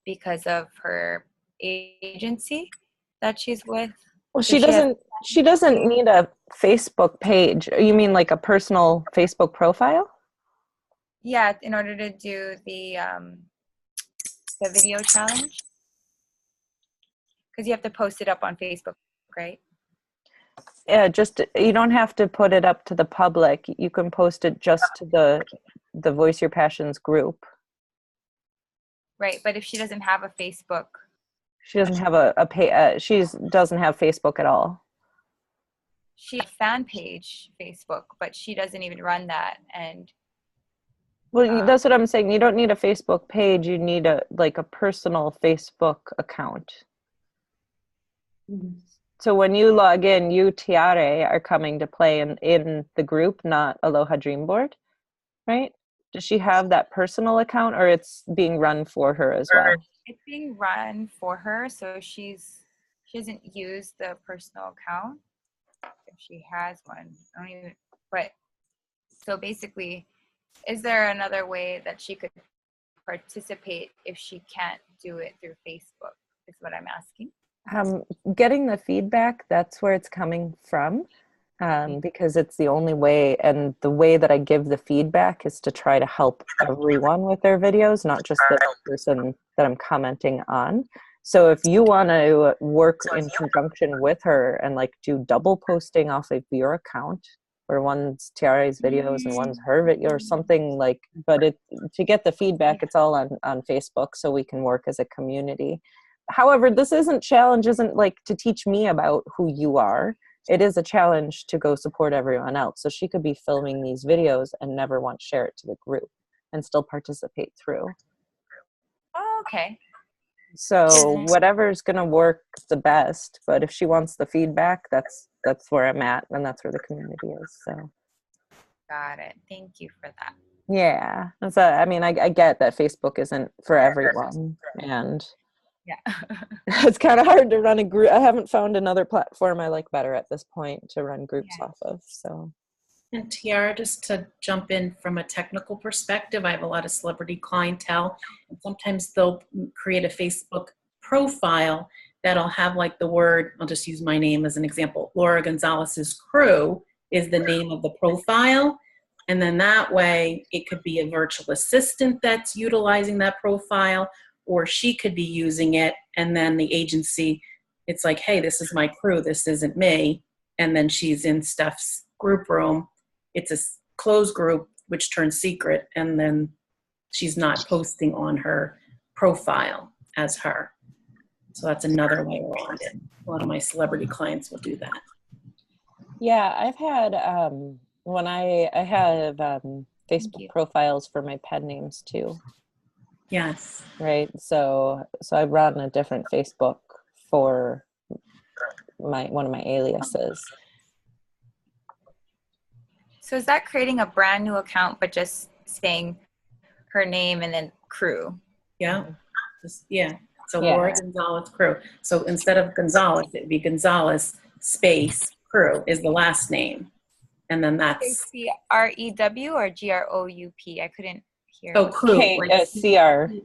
because of her agency that she's with. Well, So she doesn't need a Facebook page. You mean like a personal Facebook profile? Yeah, in order to do the video challenge, because you have to post it up on Facebook, right? Yeah, just you don't have to put it up to the public. You can post it just to the Voice Your Passions group. Right, but if she doesn't have a Facebook, she doesn't have she doesn't have Facebook at all. She has a fan page Facebook, but she doesn't even run that. And well, that's what I'm saying. You don't need a Facebook page. You need a personal Facebook account. Mm-hmm. So when you log in, you, Tiare, are coming to play in the group, not Aloha Dream Board, right? Does she have that personal account, or it's being run for her as well? It's being run for her, so she doesn't use the personal account if she has one. But so basically, is there another way that she could participate if she can't do it through Facebook? Is what I'm asking. Getting the feedback, that's where it's coming from, because it's the only way, and the way that I give the feedback is to try to help everyone with their videos, not just the person that I'm commenting on. So if you want to work in conjunction with her and do double posting off of your account, where one's Tiare's videos and one's her video or something but to get the feedback, it's all on Facebook, so we can work as a community. However, this challenge isn't to teach me about who you are. It is a challenge to go support everyone else. So she could be filming these videos and never want to share it to the group and still participate through. Oh, okay. So whatever's going to work the best, but if she wants the feedback, that's where I'm at, and that's where the community is. So got it. Thank you for that. Yeah. I get that Facebook isn't for everyone, and yeah. it's kind of hard to run a group. I haven't found another platform I like better at this point to run groups off of. So. And Tiara, just to jump in from a technical perspective, I have a lot of celebrity clientele, and sometimes they'll create a Facebook profile that'll have the word, I'll just use my name as an example, Laura Gonzalez's Crew is the name of the profile. And then that way it could be a virtual assistant that's utilizing that profile, or she could be using it, and then the agency, it's hey, this is my crew, this isn't me. And then she's in Steph's group room. It's a closed group, which turns secret, and then she's not posting on her profile as her. So that's another way around it. A lot of my celebrity clients will do that. Yeah, I've had, when I have Facebook profiles for my pen names too. Yes. Right. So I run a different Facebook for one of my aliases. So is that creating a brand new account, but just saying her name and then crew? Yeah. So Laura Gonzalez Crew. So instead of Gonzalez, it'd be Gonzalez space Crew is the last name. And then that's CREW or GROUP? I couldn't hear. Oh, Crew. CREW.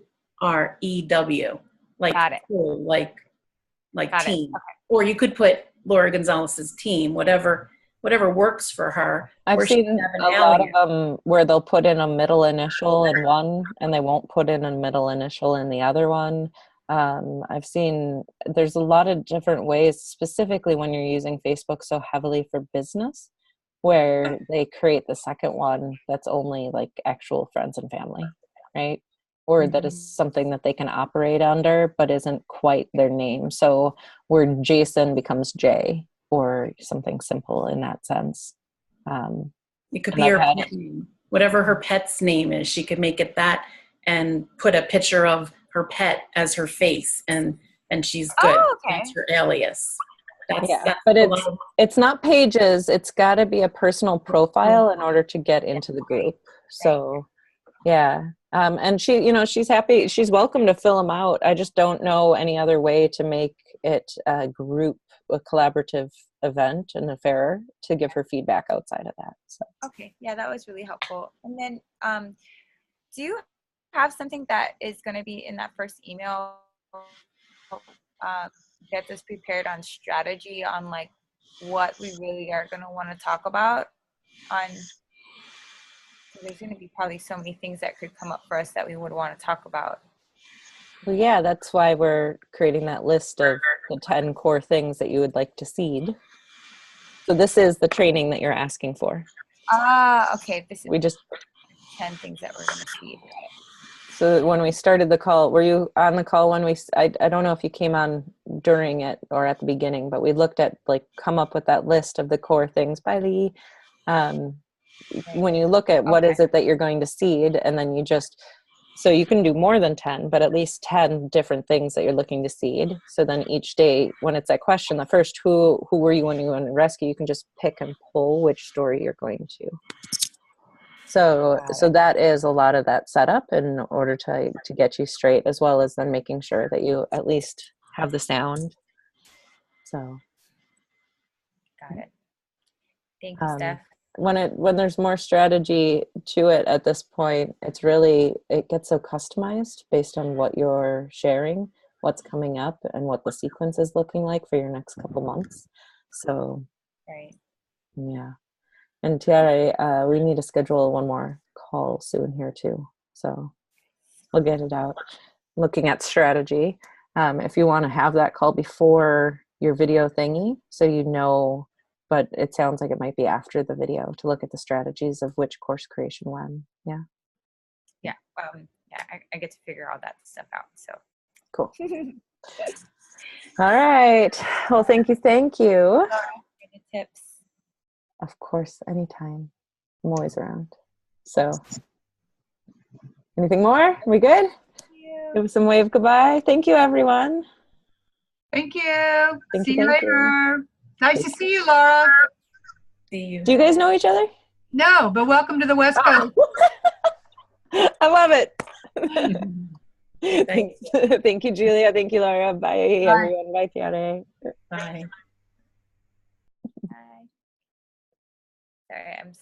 Got it. Crew, like Got it. team. Okay. Or you could put Laura Gonzalez's team, whatever works for her. I've Or she seen can have an a lot of alias. them where they'll put in a middle initial in one and they won't put in a middle initial in the other one. I've seen there's a lot of different ways, specifically when you're using Facebook so heavily for business, where they create the second one that's only like actual friends and family, right? Or that is something that they can operate under, but isn't quite their name. So where Jason becomes Jay or something simple in that sense. It could be her pet name, whatever her pet's name is. She could make it that and put a picture of her pet as her face, and she's good. Oh, okay. That's her alias. That's but it's not pages. It's got to be a personal profile in order to get into the group. So, yeah. And she, you know, she's happy. She's welcome to fill them out. I just don't know any other way to make it a group, a collaborative event and affair to give her feedback outside of that. So. Okay. Yeah, that was really helpful. And then, do you have something that is going to be in that first email? Get us prepared on strategy on like what we really are going to want to talk about on. There's going to be probably so many things that could come up for us that we would want to talk about. Well, yeah, that's why we're creating that list of the 10 core things that you would like to seed. So this is the training that you're asking for. Okay. This is we just 10 things that we're going to seed. So when we started the call, were you on the call when I don't know if you came on during it or at the beginning, but we looked at like come up with that list of the core things by the when you look at what is it that you're going to seed, and then you just, so you can do more than 10, but at least 10 different things that you're looking to seed. So then each day when it's that question, the first who were you when you went to rescue, you can just pick and pull which story you're going to. So that is a lot of that setup in order to get you straight, as well as then making sure that you at least have the sound. So. Got it. Thank you, Steph. When there's more strategy to it at this point, it gets so customized based on what you're sharing, what's coming up, and what the sequence is looking like for your next couple months. So, right. Yeah. And Tiara, we need to schedule one more call soon here too. So we'll get it out. Looking at strategy. If you want to have that call before your video thingy, so you know, but it sounds like it might be after the video to look at the strategies of which course creation when. Yeah. Yeah. I get to figure all that stuff out. So cool. All right. Well, thank you. Tips. Of course, anytime. I'm always around. So, anything more? Are we good? Give some wave goodbye. Thank you, everyone. Thank you. See you later. Nice to see you, Laura. See you. Do you guys know each other? No, but welcome to the West Coast. I love it. Thank you, Julia. Thank you, Laura. Bye, everyone. Bye, Tiara. Bye. Sorry, I'm